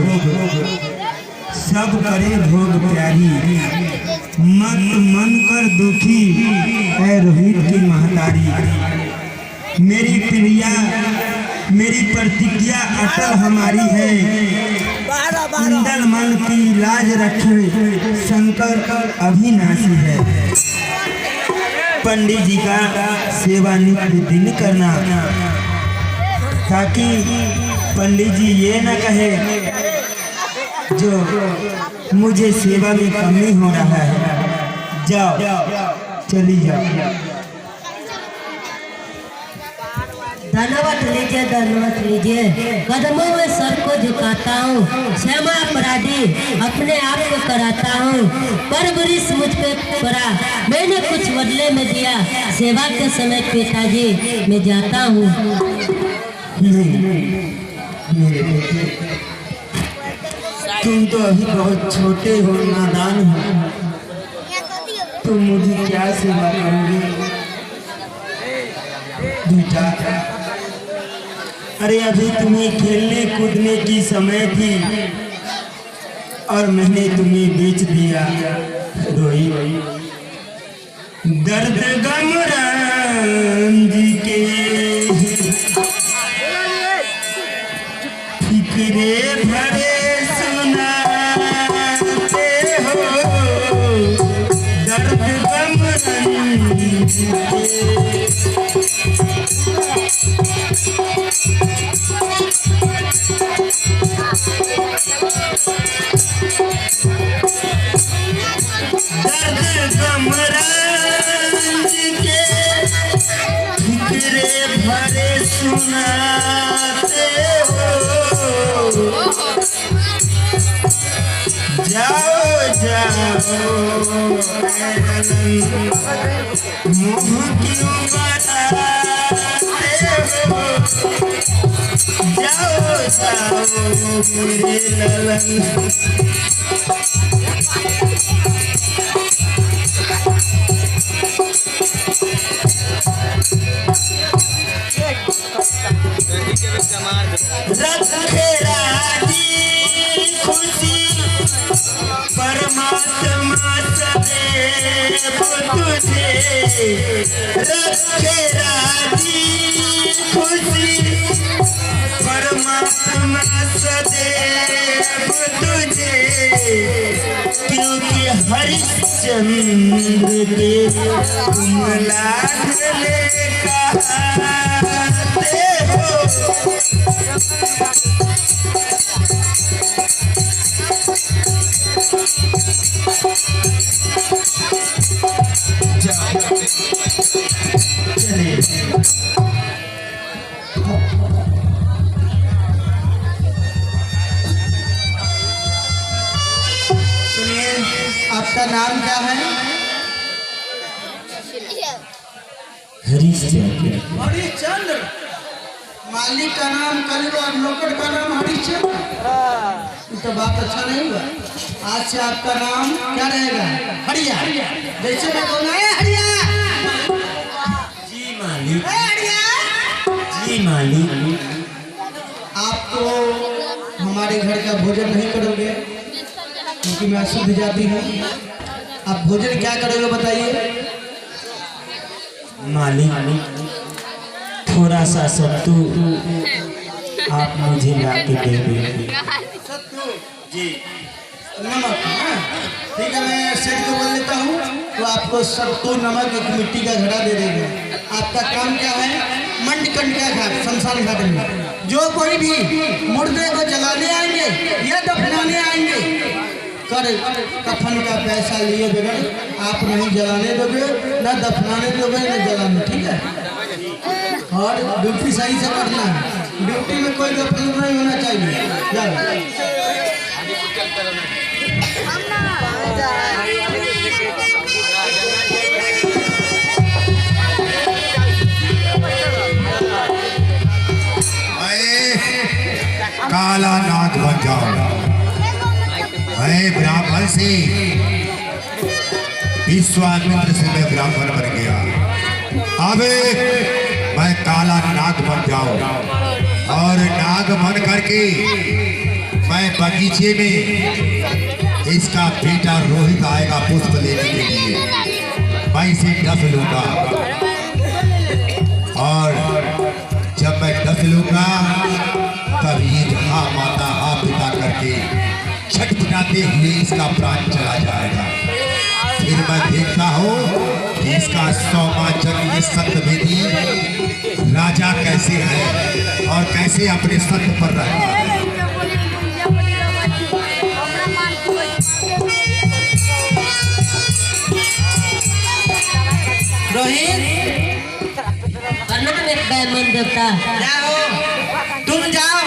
सब करे भोग प्यारी, मत मन कर दुखी है रोहित की महतारी। मेरी प्रिया मेरी प्रतिज्ञा अटल हमारी है, कुंडल मन की लाज रखे शंकर अभिनाशी है। पंडित जी का सेवा नित्य दिन करना, ताकि पंडित जी ये न कहे जो मुझे सेवा में कमी हो रहा है। जाओ चली जाओ। धन्यवाद लीजिए, धन्यवाद लीजिए। कदमों में सर को झुकाता हूँ, क्षमा अपराधी अपने आप को कराता हूँ। पर वरिष्ठ मुझ पे पड़ा, मैंने कुछ बदले में दिया। सेवा के समय पिताजी मैं जाता हूँ। तुम तो अभी बहुत छोटे हो, नादान हो, तुम मुझे क्या सेवा करोगे बेटा? अरे अभी तुम्हें खेलने कूदने की समय थी और मैंने तुम्हें बेच दिया। रोई दर्द गम रंज के फिक्रे भरे सुनाते हो, दर्द गम रंज के। दर्द गम रंज के फिक्रे भरे सुनाते हो। जाओ जाओ मुँह क्यों बनाते हो? जाओ जाओ मेरे ललन। रखे राजी खुशी परमात्मा सदैव तुझे, रखे राजी खुशी परमात्मा सदैव तुझे। क्योंकि हरिश्चंद्र के तुम लाडले कहते हो। सुनिए, आपका नाम क्या है? हरिश्चंद्र। हरिश्चंद्र। मालिक का नाम कलिंग और नौकर का नाम हरिश्चंद्र। ये तो बात अच्छा नहीं हुआ। आज से आपका नाम क्या रहेगा? हरिया। जैसे मैं बोला है हरिया। जी मालिक। ए हरिया। जी मालिक। आप तो हमारे घर का भोजन नहीं करोगे क्योंकि मैं शुद्ध जाति हूँ। आप भोजन क्या करोगे बताइए? मालिक थोड़ा सा सत्तू आप मुझे ला के दे देंगे। जी नमक, हाँ? ठीक है, मैं सेठ को बोल देता हूँ तो आपको सत्तू नमक एक मिट्टी का घड़ा दे देंगे। आपका काम क्या है? मंडकंडिका घाट, शमशान घाट में जो कोई भी मुर्दे को जलाने आएंगे या दफनाने आएंगे, कर कफन का पैसा लिए बगैर आप नहीं जलाने दोगे, न दफनाने दोगे, न जलाने। ठीक है? और ड्यूटी सही से करना है। ड्यूटी में कोई गफलत नहीं होना चाहिए। जाओ। काला नाग बन जाओ। मैं ब्राह्मण से विश्वामित्र से मैं ब्राह्मण बन गया। अब मैं काला नाग बन जाऊं और नाग बन करके मैं बगीचे में इसका बेटा रोहित आएगा पुष्प लेने के लिए। मैं इसे डस लूंगा और जब मैं डस लूंगा तब ये हा माता हा पिता करके छटपटाते हुए इसका प्राण चला जाएगा। फिर मैं देखता हूँ कि इसका 100वां जन्म ये सत्यवेदी राजा कैसे है और कैसे अपने सत्य पर रहता है। रोहित प्रणाम एक बैमन देवता। जाओ, तुम जाओ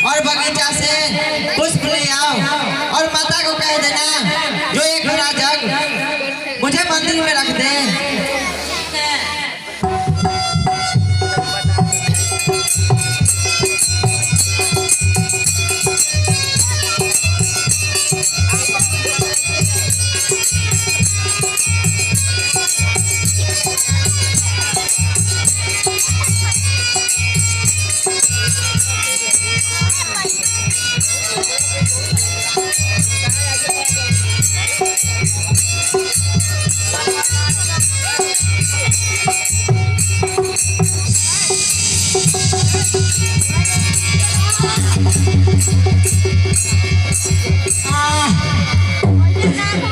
और बगीचा से पुष्प ले आओ और माता को कह देना जो एक घड़ा जग मुझे मंदिर में रख दे।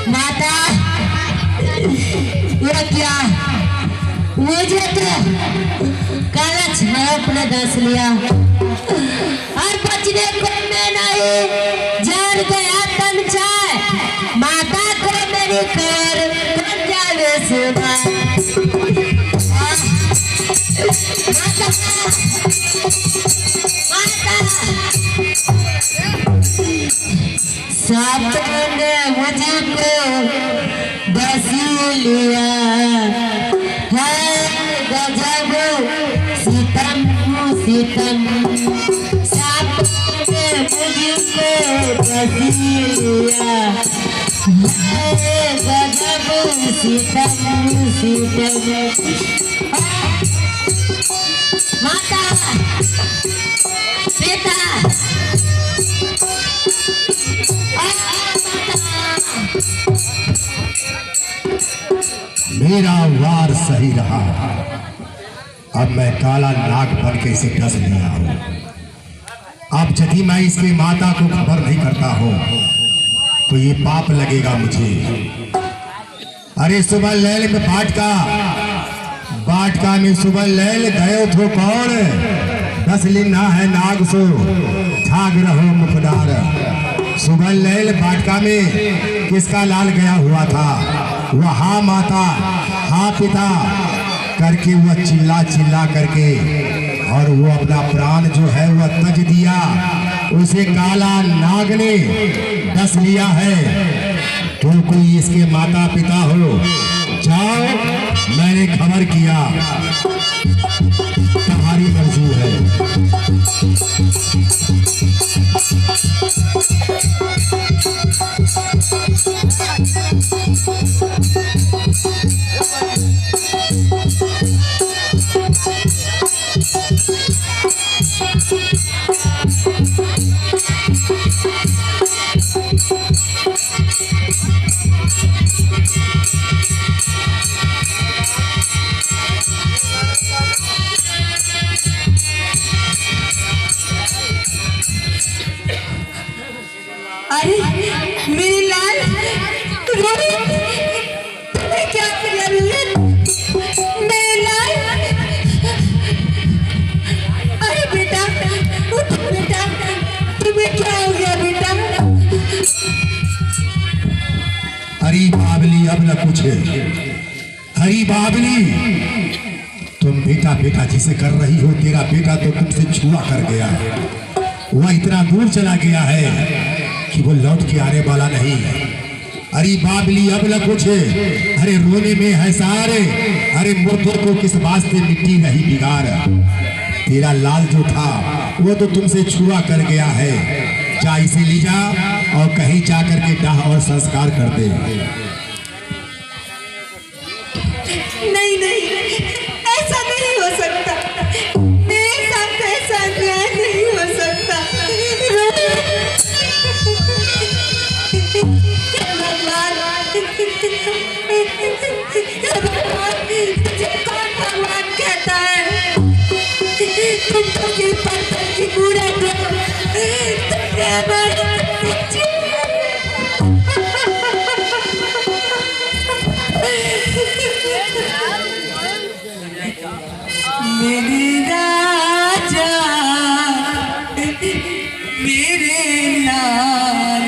माता ये क्या? मुझे तो काला छाया अपने दस लिया और बचने को मैं नहीं जान गया तन चाय। माता को मेरी खबर कौन जाने सुना। माता सपने मुझको बसी लिया है गजब सितम सितम। सपने मुझको बसी लिया है गजब सितम सितम। माता पिता मेरा वार सही रहा। अब मैं काला नाग बन के इसे डस लिया हूँ। अब यदि मैं इसके माता को खबर नहीं करता हूँ तो ये पाप लगेगा मुझे। अरे सुबह लैल में बाटका में सुबह लैल गयो थो कौन? दस लिन्ना है नाग सो झाग रहो मुखदार। सुबह लैल बाटका में किसका लाल गया हुआ था? वह हा माता हा पिता करके वह चिल्ला चिल्ला करके और वो अपना प्राण जो है वह तज दिया। उसे काला नाग ने डस लिया है। तुम कोई इसके माता पिता हो, जाओ मैंने खबर किया। तुम्हारी मंजूर है। अरे मेरी लाल रोहित, तुम्हें क्या किया रोहित? मेरी लाल, अरे बेटा उठ बेटा, तुम्हें क्या हो गया बेटा? हरी बाबली अब न पूछे। हरी बाबली, तुम बेटा बेटा जिसे कर रही हो, तेरा बेटा तो तुमसे छुआ कर गया है। वह इतना दूर चला गया है कि वो लौट के आने वाला नहीं। अरे बाबली अब न पूछे। अरे रोने में है सारे। अरे मुर्दों को किस वास्ते मिट्टी नहीं बिगाड़। तेरा लाल जो था वो तो तुमसे छुआ कर गया है। जा इसे ले जा और कहीं जा करके दाह और संस्कार कर दे। नहीं नहीं, ऐसा नहीं हो सकता। मेरे साथ ऐसा अन्याय नहीं हो सकता। भगवान कहता है तुम तो कृपा करके पूरा मेरे राजा मेरे लाल,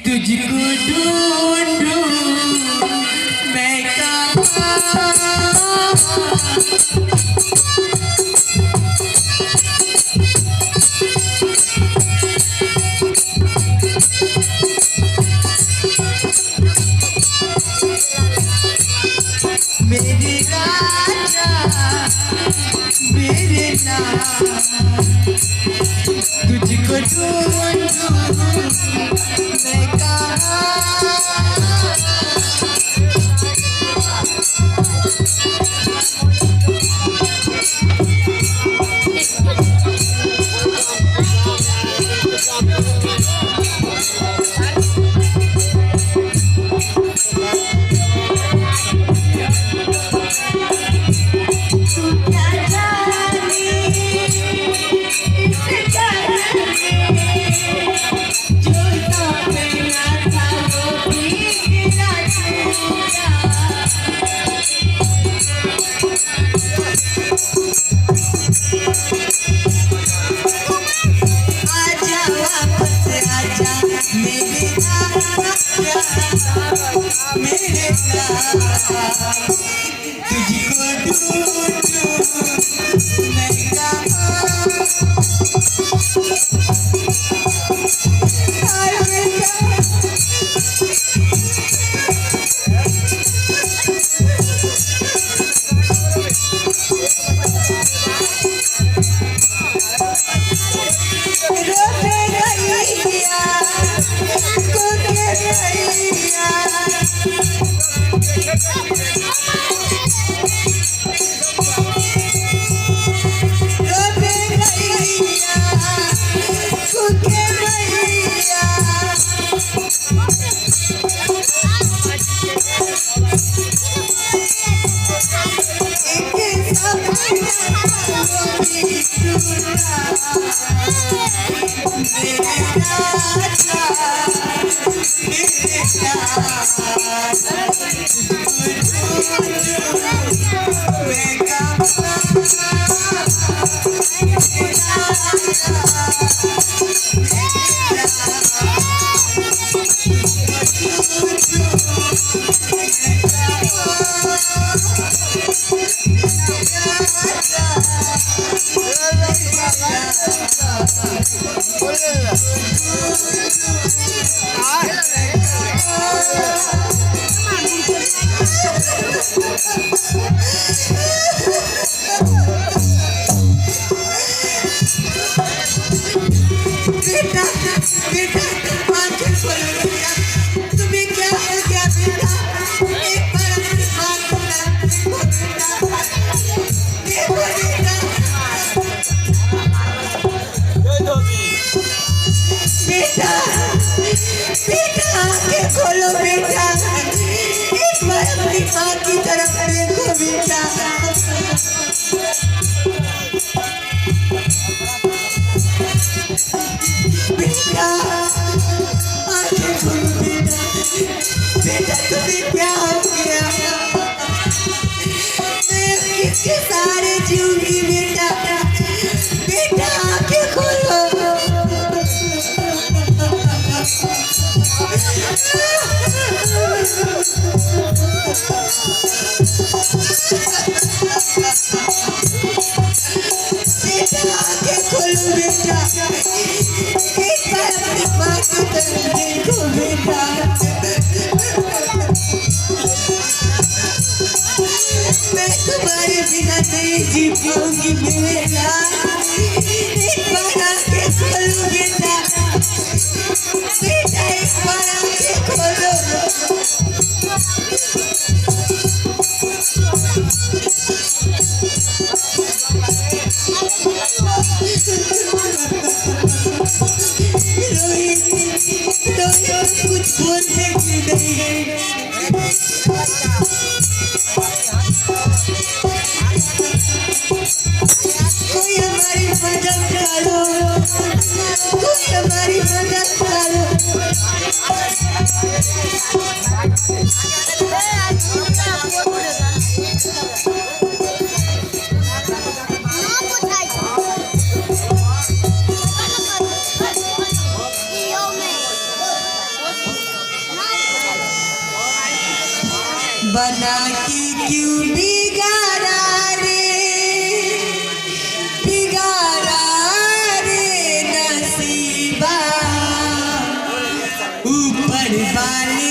तुझको ढूंढूं मैं कहाँ। मेरे राजा मेरे लाल, तुझको ढूंढूं मैं कहाँ। बेटा आंखें खोलो बेटा, तुम्हें क्या हो गया बेटा? एक बार अपनी माँ को देखो बेटा, बेटा बेटा आंखें खोलो बेटा, एक बार अपनी माँ की तरफ देखो बेटा। बेटा आंखें खोलो बेटा, बेटा तुम्हें क्या हो गया? मैं किसके सहारे जीऊंगी बेटा? बेटा आंखें खोलो। बेटा आंखें खोलो बेटा, एक बार अपनी माँ की तरफ देखो बेटा। मैं तुम्हारे बिना नहीं जी पाऊंगी बेटा, एक बार आंखें खोलो बेटा, बेटा एक बार आंखें खोलो। रोहित कुछ बोलने की नहीं, कोई हमारी मदद करो, कोई हमारी मदद करो। बना के क्यों बिगाड़ा रे नसीबा, ऊपर वाले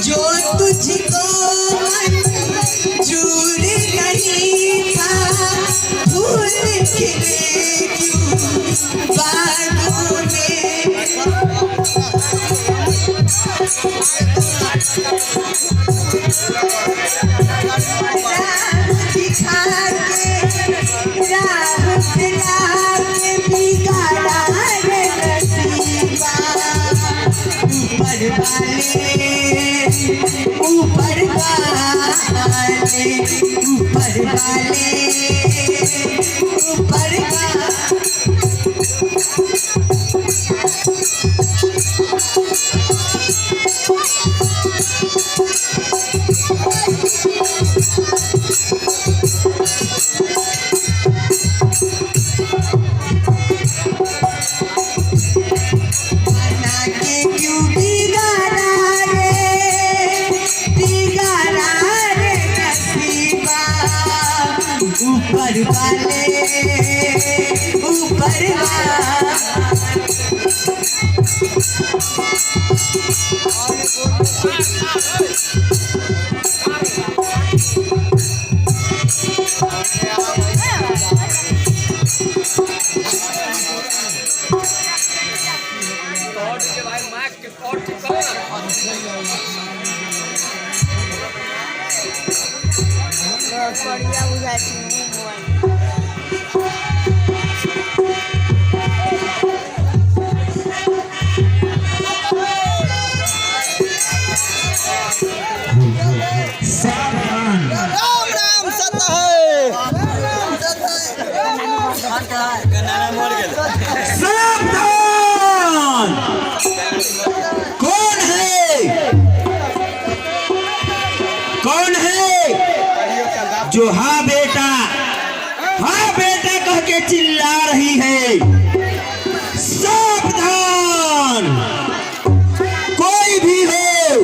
जो तुझको मंजूर नहीं था, फूल खिले क्यों बागों में। दिखा के राह दिला के बिगाड़ा रे नसीबा, ऊपर वाले सावधान सावधान। कौन है जो हाँ बेटा कह के चिल्ला रही है? सावधान। कोई भी हो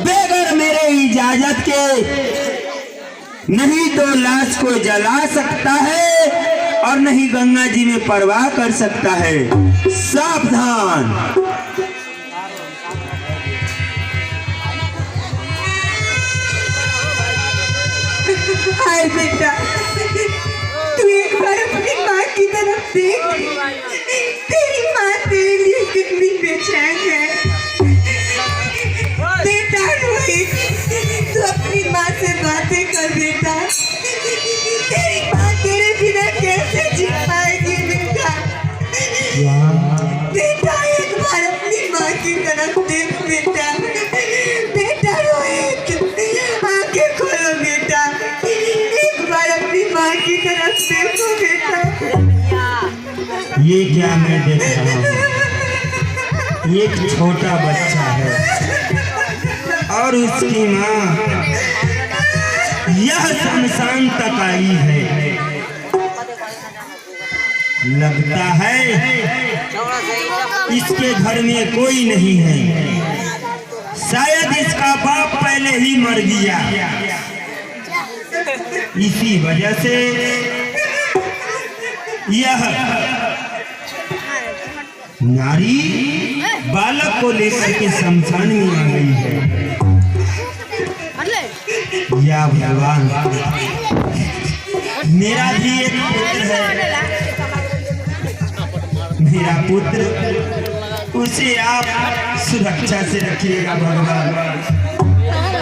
बगैर मेरे इजाजत के नहीं तो लाश को जला सकता है और नहीं गंगा जी में प्रवाह कर सकता है। सावधान। हाय बेटा, तू एक बार अपनी माँ की तरफ देख। तेरी माँ तेरे लिए कितनी बेचैन है। बेटा रोहित, तू अपनी माँ से बातें कर बेटा। तेरी माँ तेरे बिना कैसे जी पाएगी बेटा? बेटा एक बार अपनी माँ की तरफ देख बेटा। बेटा रोहित, आंखें खोलो बेटा। एक बार अपनी माँ की तरफ देखो बेटा। ये क्या मैं देख रहा हूँ? एक छोटा बच्चा है और उसकी माँ यह शमशान तक आई है। लगता है इसके घर में कोई नहीं है। शायद इसका बाप पहले ही मर गया। इसी वजह से यह नारी बालक को लेकर के शमशान में आ गई है। या भगवान, मेरा भी एक पुत्र है। मेरा पुत्र, उसे आप सुरक्षा से रखिएगा भगवान।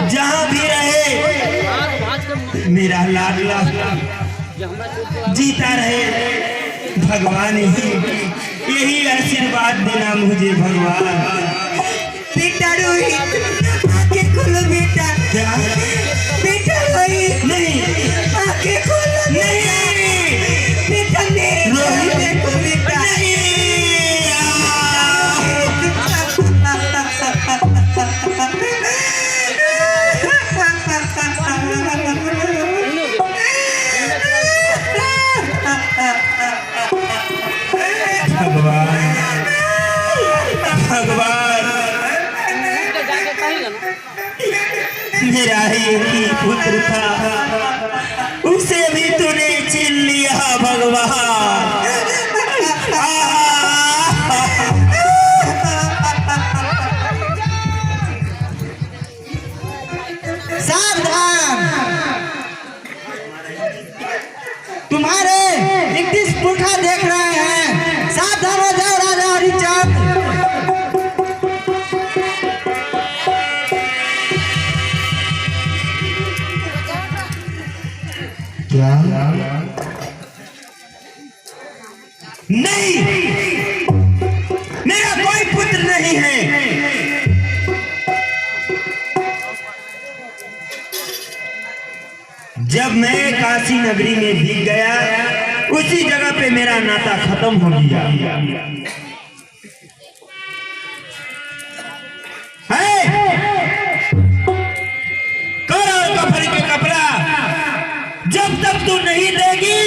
जहाँ भी रहे मेरा लाडला जीता रहे। भगवान यही आशीर्वाद देना मुझे भगवान। बेटा रोहित, आंखें खोलो बेटा। क्या? बेटा रोहित, नहीं, आंखें खोलो नहीं बेटा। मेरे रोहित, देखो बेटा। भगवान भगवान, मेरा एक ही पुत्र था, उसे भी तूने छीन लिया भगवान। सावधान, तुम्हारे 31 पुरखा देख रहे हैं। सावधान हो जाओ राजा हरिचंद। क्या? नहीं, मेरा कोई पुत्र नहीं है। जब मैं काशी नगरी में भीग गया, उसी जगह पे मेरा नाता खत्म हो गया है। कर और कफन के कपड़ा जब तक तू नहीं देगी,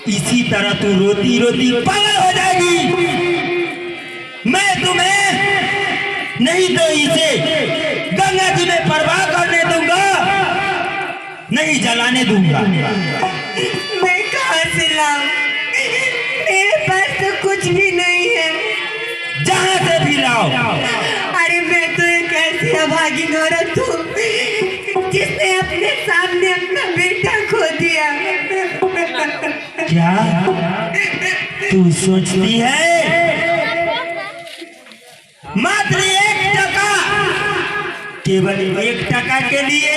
इसी तरह तू रोती रोती पागल हो जाएगी। मैं तुम्हें नहीं तो इसे गंगा जी में प्रवाह करने दूंगा, नहीं जलाने दूंगा। मैं कहाँ से लाऊं? मेरे पास तो कुछ भी नहीं है। जहाँ से भी लाओ। अरे मैं तो एक ऐसी अभागिन औरत हूँ जिसने अपने सामने अपना बेटा खो दिया। क्या तू सोचती है मात्र 1 टका, केवल 1 टका के लिए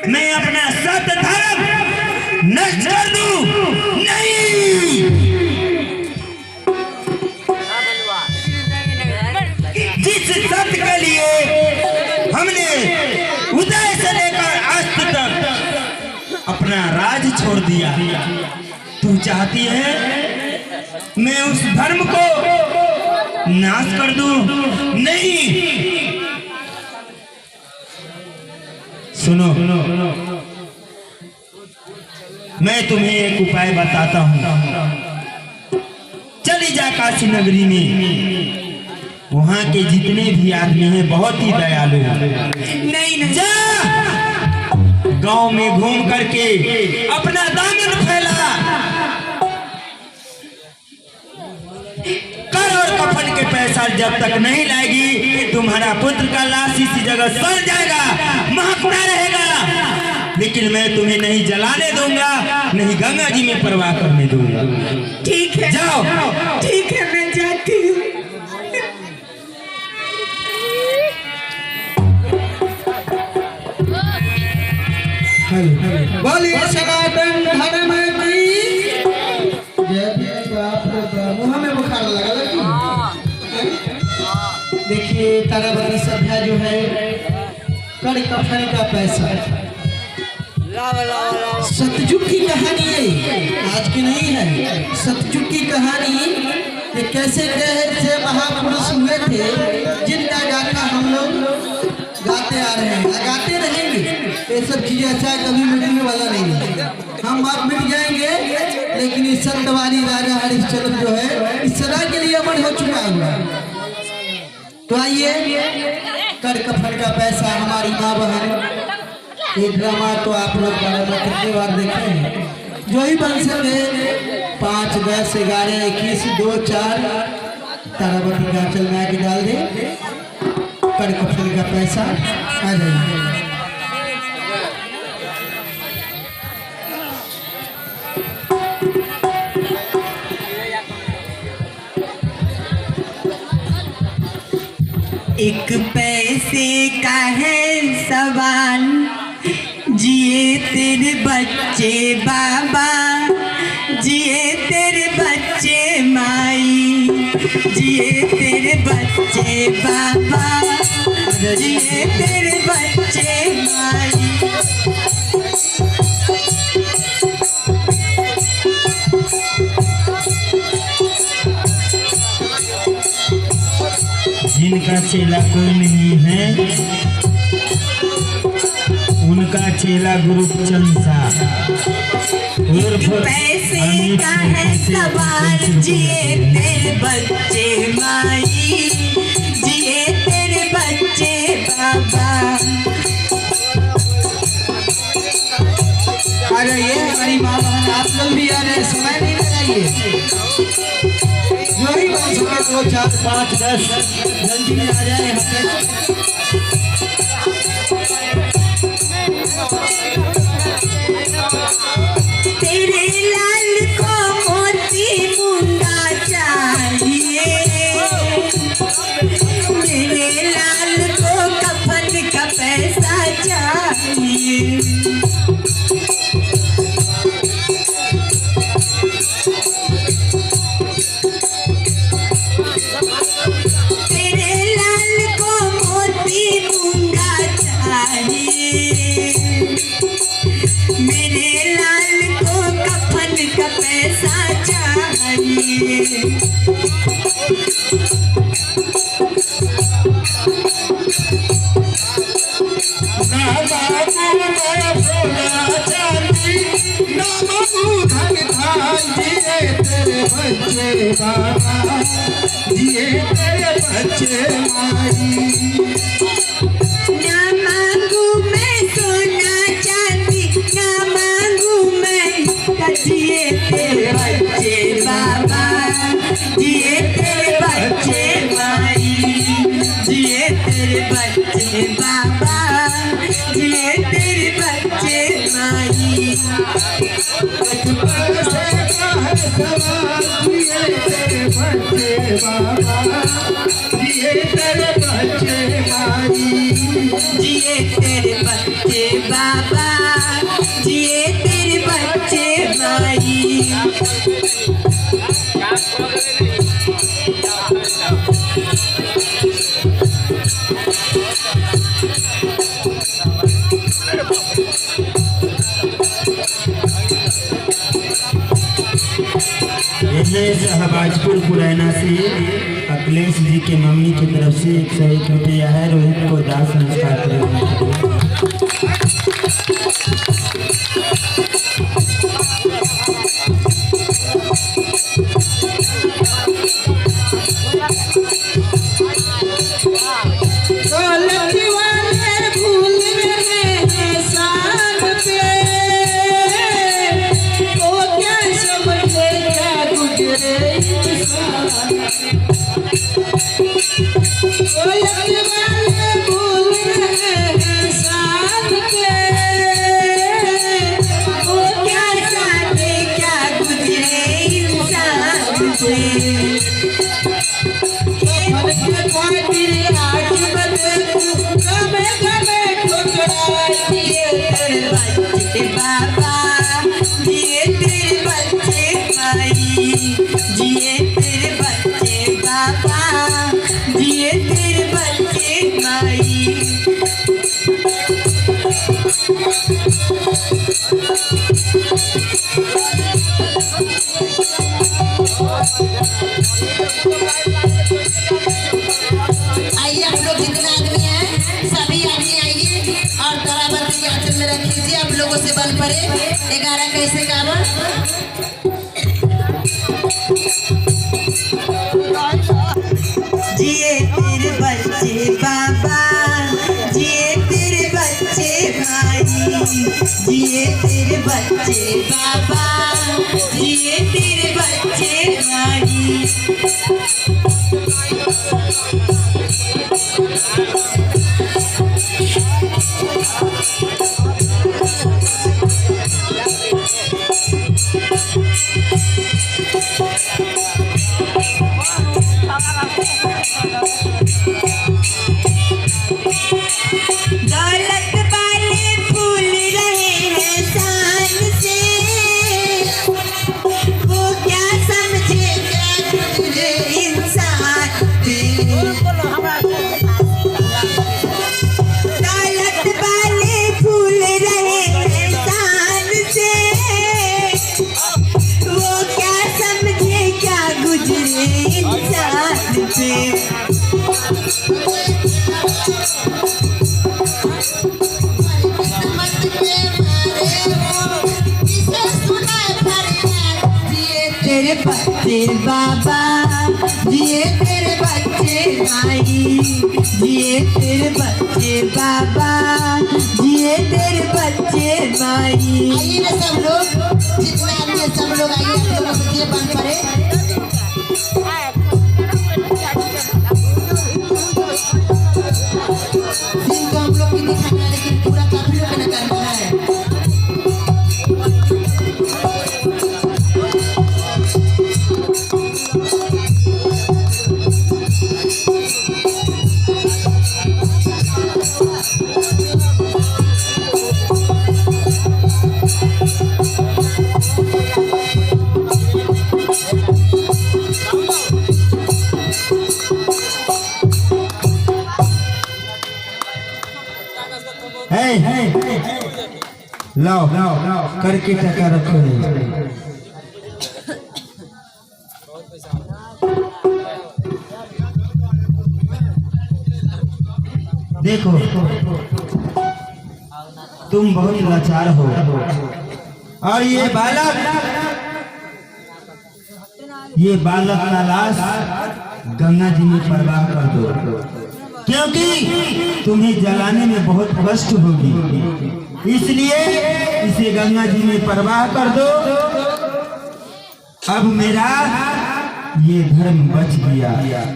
मैं अपना सत धर्म नष्ट कर दूं? नहीं। जिस सत्य के लिए हमने उदय से लेकर अस्त तक अपना राज छोड़ दिया, तू चाहती है मैं उस धर्म को नाश कर दूं? नहीं। सुनो, मैं तुम्हें एक उपाय बताता हूं। चली जा काशी नगरी में, वहाँ के जितने भी आदमी हैं बहुत ही दयालु हैं। नहीं जा गांव में घूम करके अपना दामन फैला, कर और कफन के पैसा जब तक नहीं लाएगी तुम्हारा पुत्र का लाश इसी जगह सड़ जाएगा, महकता रहेगा, लेकिन मैं तुम्हें नहीं जलाने दूंगा, नहीं गंगा जी में प्रवाह करने दूंगा। ठीक है, जाओ। ठीक है, मैं जाती हूँ। बोलिए सनातन धर्म की जय। बाप रे बाप, मुँह में बुखार लगा लगी। देखिए तारावती सभ्या जो है कर कफन का पैसा, सतयुग की कहानी है, आज की नहीं है। सतयुग की कहानी कि कैसे कैसे महापुरुष हुए थे जिनका गाथा हम लोग गाते आ रहे हैं, गाते रहेंगे। ये सब चीजें अच्छा कभी मिटने वाला नहीं है। हम आप मिट जाएंगे, लेकिन इस सत्यवादी राजा हरिश्चंद्र जो है इस सदा के लिए अमर हो चुका है। तो आइए, कर कफन का पैसा, हमारी माँ बहन, ये ड्रामा तो आप लोग कितनी बार देखे हैं। जो ही बन सके 5, 10, 11, 21, 2, 4 तारावती का चल में आके डाल दे, कर कफन का पैसा आ जाएगा। एक पैसे का है सवाल, जिए तेरे बच्चे बाबा, जिए तेरे बच्चे माई, जिए तेरे बच्चे बाबा, जिए तेरे बच्चे माई। जिनका चेला कोई नहीं है उनका चेला गुरुचंद सा। पैसे का है सवाल, जिए तेरे बच्चे माई, जिए तेरे बच्चे बाबा। अरे ये हमारी माँ बहन, आप लोग भी आ रहे, समय नहीं लगाइए। जो ही बन सके 2, 4, 5, 10 जल्दी में आ जाए यहाँ पे। तेरे लाल को मोती मूंगा चाहिए, मेरे लाल को कफन का पैसा चाहिए। तेरे लाल को मोती मूंगा चाहिए, मेरे लाल को कफन का पैसा चाहिए। ना मांगू मैं सोना चांदी, ना मांगू मैं, जिए तेरे बच्चे बाबा, जिए तेरे बच्चे माई, जिए तेरे बच्चे बाबा, जिए तेरे बच्चे माई। पैसे का है सवाल, जिए तेरे बच्चे बाबा जिए तेरे बच्चे माई जिए तेरे बच्चे बाबा जिए तेरे बच्चे माई ये शहबाजपुर पुराना से अखिलेश जी के मम्मी की तरफ से 101 रुपया है। रोहित को दाह संस्कार करने के लिए। बाबा जिए तेरे बच्चे माई जिए तेरे बच्चे बाबा जिए तेरे बच्चे माई आइए आप लोग जितने आदमी हैं सभी आदमी आइए और ताराबंदी के आंचल में रख लीजिए। आप लोगों से बन पड़े 11 कैसे काबा जिए तेरे बच्चे बाबा जिए तेरे बच्चे भाई जिए तेरे बच्चे बाबा जिए तेरे बच्चे भाई दौलत वाले फूल रहे हैं शान से वो क्या समझे क्या गुजरे इंसान पे दौलत वाले फूल रहे हैं शान से वो क्या समझे क्या गुजरे इंसान पे तेरे बच्चे बाबा जिए तेरे बच्चे माई जिए तेरे बच्चे बाबा जिए तेरे बच्चे माई आइए ना सब लोग जितने आदमी हैं सब लोग आइए आप लोगों से ये बन पड़े दिन तो हम लोग की दिखाना है लेकिन पूरा काफी लोग ने करना है। लाओ करके टका रखो देखो तुम बहुत लाचार हो और ये बालक का लाश गंगा जी में प्रवाह कर दो क्योंकि तुम्हें जलाने में बहुत कष्ट होगी, इसलिए इसे गंगा जी में प्रवाह कर दो। अब मेरा ये धर्म बच गया।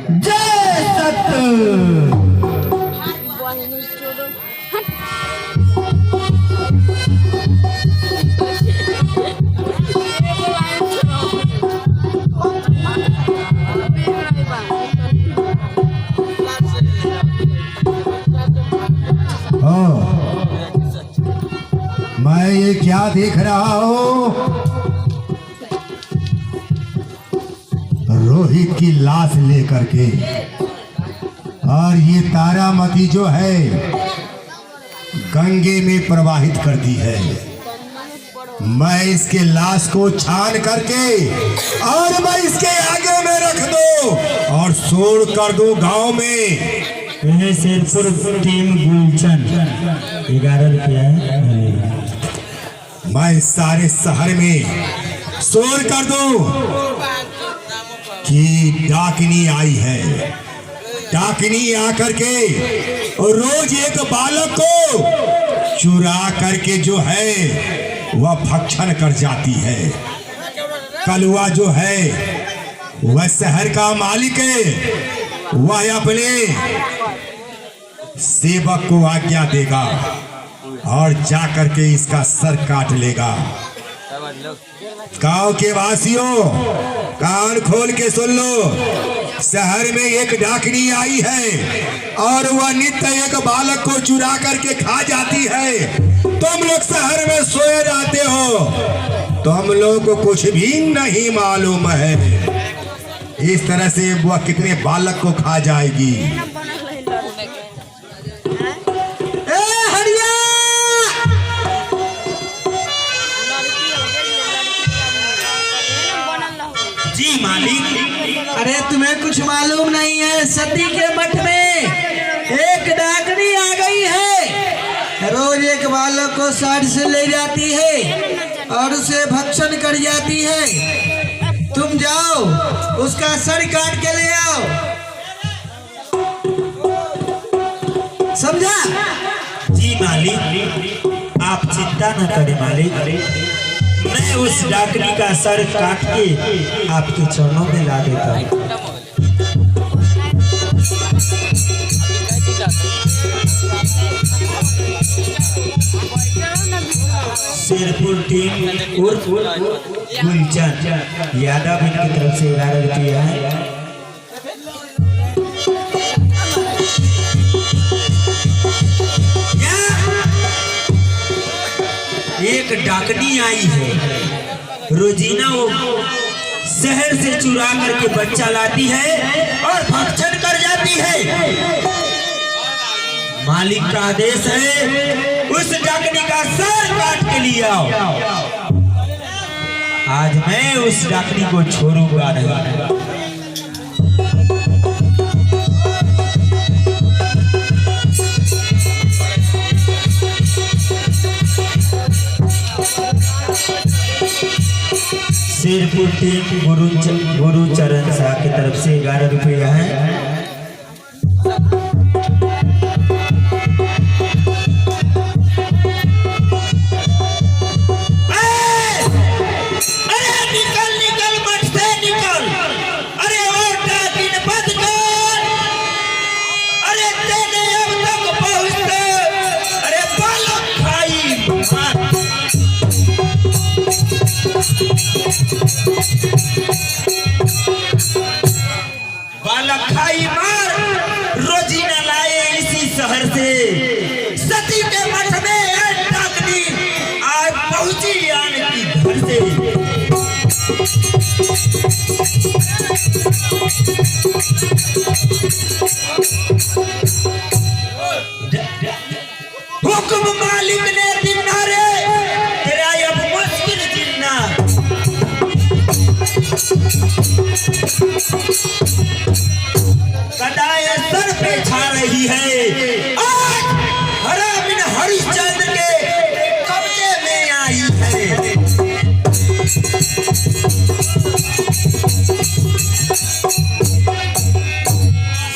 जय सत्य। मैं ये क्या देख रहा हूँ? रोहित की लाश लेकर के, और ये तारामती जो है गंगे में प्रवाहित कर दी है। मैं इसके लाश को छान करके और मैं इसके आगे में रख दो और शोर कर दो गांव में। यह शेरपुर टीम गुलचन 11 रुपया है। मैं सारे शहर में शोर कर दूं कि डाकिनी आई है। डाकिनी आकर के रोज एक बालक को चुरा करके जो है वह भक्षण कर जाती है। कलुआ जो है वह शहर का मालिक है। वह अपने सेवक को आज्ञा देगा और जा करके इसका सर काट लेगा। गांव के वासियों कान खोल के सुन लो, शहर में एक डाकनी आई है और वह नित्य एक बालक को चुरा करके खा जाती है। तुम लोग शहर में सोए रहते हो, तुम लोग को कुछ भी नहीं मालूम है। इस तरह से वह कितने बालक को खा जाएगी। जी मालिक। अरे तुम्हें कुछ मालूम नहीं है, सती के मठ में एक डाकनी आ गई है। रोज एक बालक को साइड से ले जाती है और उसे भक्षण कर जाती है। तुम जाओ उसका सर काट के ले आओ, समझा? जी मालिक, आप चिंता न करें मालिक। मैं उस डाकनी का सर काट के आपके चरणों में ला देता हूँ। शेरपुर टीम उर्फ गुलचन यादव इनकी तरफ से 11 रुपया है। एक डाकनी आई है, रोजीना वो शहर से चुरा करके बच्चा लाती है और भक्षण कर जाती है। मालिक का आदेश है उस डाकनी का सर काट के लिए आओ। आज मैं उस डाकनी को छोड़ूंगा नहीं। शेरपुर टीम गुरुचरण शाह की तरफ से 11 रुपया है। बालक खाई मार रोजीना लाए इसी शहर से सती के मठ में डाकनी आज पहुंची यान की घर से। हुक्म मालिक ने दिना रे तेरा अब मुश्किल जिन्ना। कदाए सर पे छा रही है, आज हरा बिन हरिश्चंद्र के कब्जे में आई है।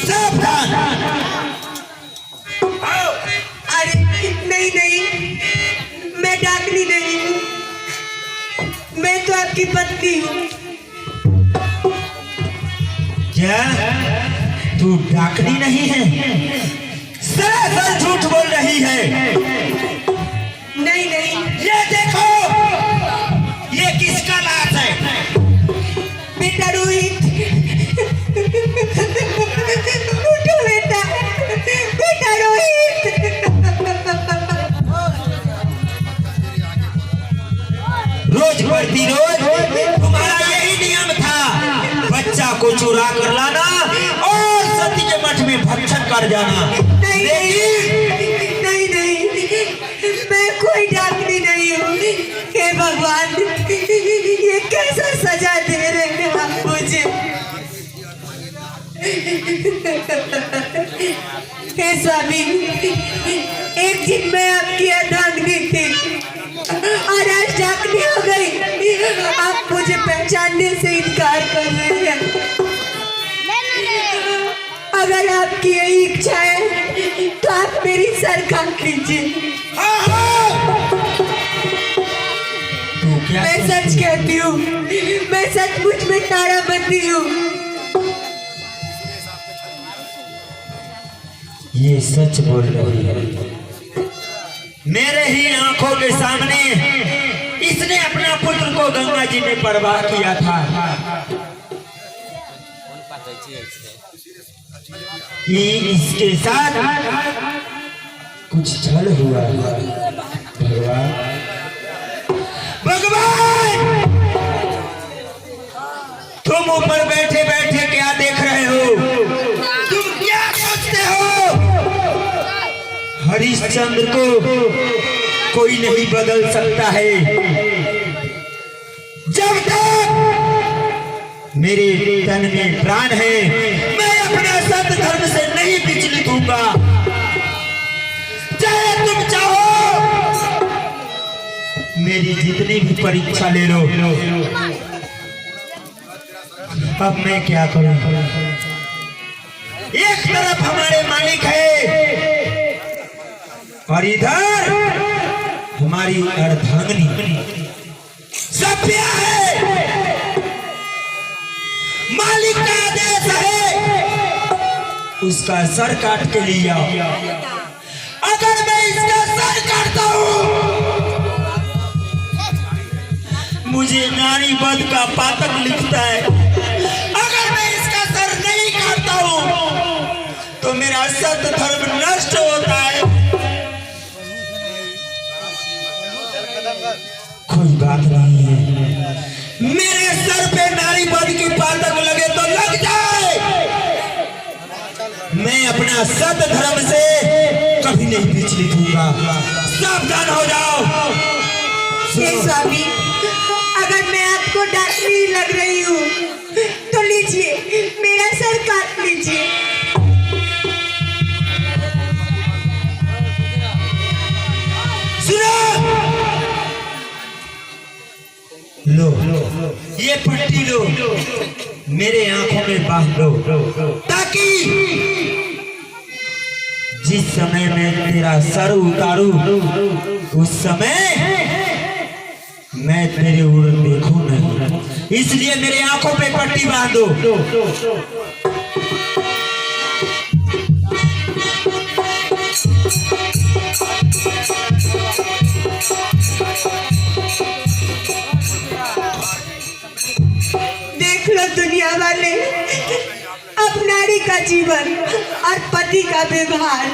सावधान। अरे नहीं नहीं, मैं डाकनी नहीं हूँ, मैं तो आपकी पत्नी हूँ। क्या तू डाकनी नहीं है? सरासर झूठ बोल रही है। नहीं नहीं, ये देखो, ये किसका लाश है? बेटा रोहित। उठो बेटा, बेटा रोहित। कर जाना। नहीं नहीं नहीं, मैं कोई डाकनी नहीं हूँ। हे भगवान, ये कैसा सजा दे रहे हैं आप मुझे। हे स्वामी, एक दिन मैं आपकी अर्धांगिनी थी और आज डाकनी हो गई। आप मुझे पहचानने से इनकार कर रहे हैं। अगर आपकी यही इच्छा है तो आप मेरी सर काट लीजिए। मैं सच कहती हूँ, मैं सचमुच में ताराबंदी हूँ। ये सच बोल रही है। मेरे ही आंखों के सामने इसने अपना पुत्र को गंगा जी में परवाह किया था। ये इसके साथ कुछ छल हुआ। भगवान, तुम ऊपर बैठे बैठे क्या देख रहे हो? तुम क्या सोचते हो? हरिश्चंद्र को कोई नहीं बदल सकता है। जब तक मेरे तन में प्राण है, मैं अपना सत्य धर्म से नहीं विचलित होऊंगा। चाहे तुम चाहो मेरी जितनी भी परीक्षा ले लो। अब मैं क्या करूं? एक तरफ हमारे मालिक है और इधर हमारी अर्धांगिनी सभ्या है। मालिक का आदेश है उसका सर काट के लिए आओ। अगर मैं इसका सर काटता हूं, मुझे नारी वध का पातक लिखता है। अगर मैं इसका सर नहीं काटता हूं तो मेरा सत्य धर्म नष्ट होता है। कोई बात नहीं है, मेरे सर पे नारी वध की पातक लगे तो लग जाए। मैं अपना सत्य धर्म से कभी नहीं विचलित होऊंगा। सावधान हो जाओ। हे स्वामी, अगर मैं आपको डाकनी लग रही हूँ तो लीजिए, मेरा सर काट लीजिए। सुनो, लो ये पट्टी लो, मेरे आंखों में बांध लो, ताकि जिस समय मैं तेरा सर उतारू उस समय मैं तेरे ओर देखूं नहीं। इसलिए मेरे आंखों पे पट्टी बांधो। देख लो दुनिया वाले, अब नारी का जीवन और पति का व्यवहार।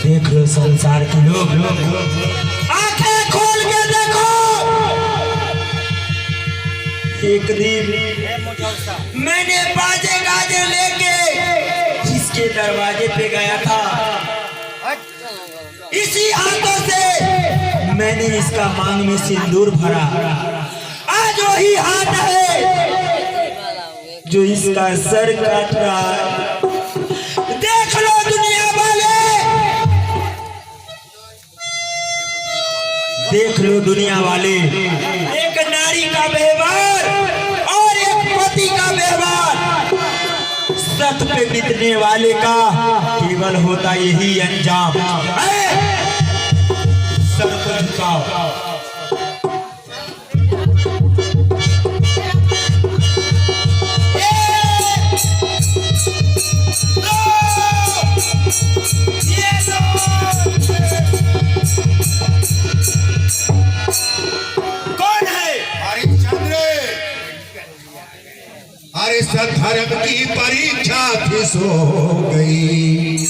देख लो संसार के लोग, आंखें खोल के देखो। एक दिन मैंने बाजे गाजे लेके इसके दरवाजे पे गया था। इसी हाथों से मैंने इसका मांग में सिंदूर भरा। आज वही हाथ है जो इसका सर काट रहा है। देख लो दुनिया वाले, देख लो दुनिया वाले, एक नारी का व्यवहार और एक पति का व्यवहार, सत पे बीतने वाले का केवल होता यही अंजाम। सर को झुकाओ। कौन है? हरिश्चंद्र, अरे सद्धर्म की परीक्षा थी सो गई,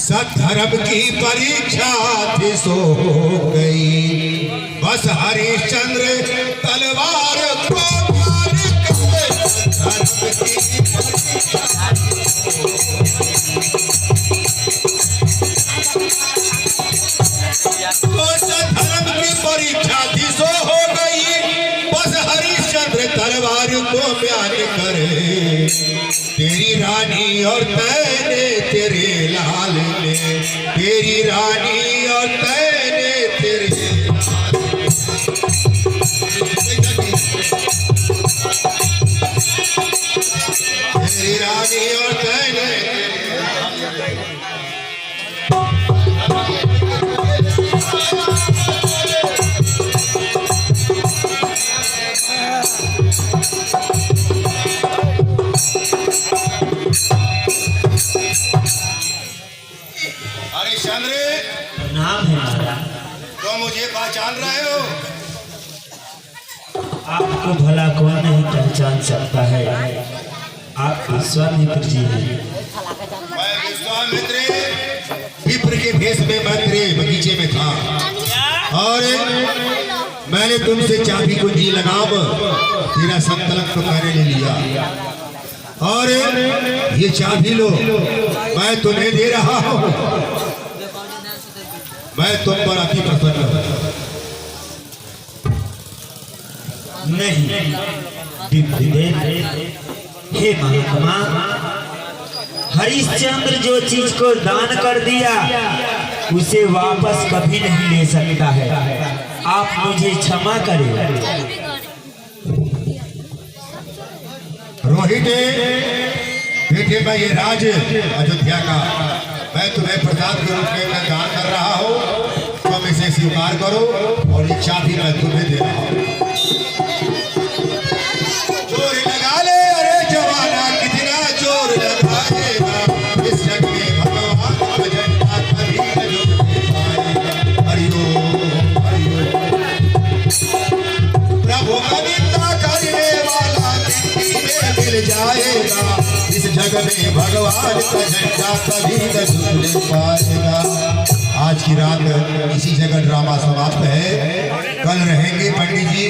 सद्धर्म की परीक्षा थी सो गई। बस हरिश्चंद्र तलवार को धर्म की तलवार को म्यान करे, तेरी रानी और तैने तेरे लाल ने, तेरी रानी और तैने तेरे तेरी रानी और तैने हरिश्चंद्र, नाम है महाराज। तो मुझे पहचान रहे हो? आपको भला कौन नहीं पहचान सकता है, आप विश्वामित्र जी हैं। मैं विश्वामित्र विप्र के भेष में मैं तेरे बगीचे में था और मैंने तुमसे चाबी कुंजी लगाम तेरा संतलक तो मैंने ले लिया और ये चाबी लो, मैं तुम्हें दे रहा हूँ। मैं तुम पर अति प्रसन्न हूँ। नहीं विप्रदेव, हे महात्मा, हरिश्चंद्र जो चीज को दान कर दिया उसे वापस कभी नहीं ले सकता है, आप मुझे क्षमा करें। रोहित बेटे, मैं ये राज अयोध्या का मैं तुम्हें प्रसाद के रूप में मैं दान कर रहा हूँ, तुम इसे स्वीकार करो और ये चाबी मैं तुम्हें दे रहा हूँ। चोर लगा ले अरे जवाना, कितना चोर लगाएगा, इस जग में भगवान का झंडा कभी न झुकेगा। हरिओम हरिओम। प्रभु का निंदा करने वाला मिट्टी में मिल जाएगा, इस जग में भगवान का झंडा कभी न झुक पाएगा। आज की रात इसी जगह ड्रामा समाप्त है, कल रहेंगे पंडित जी।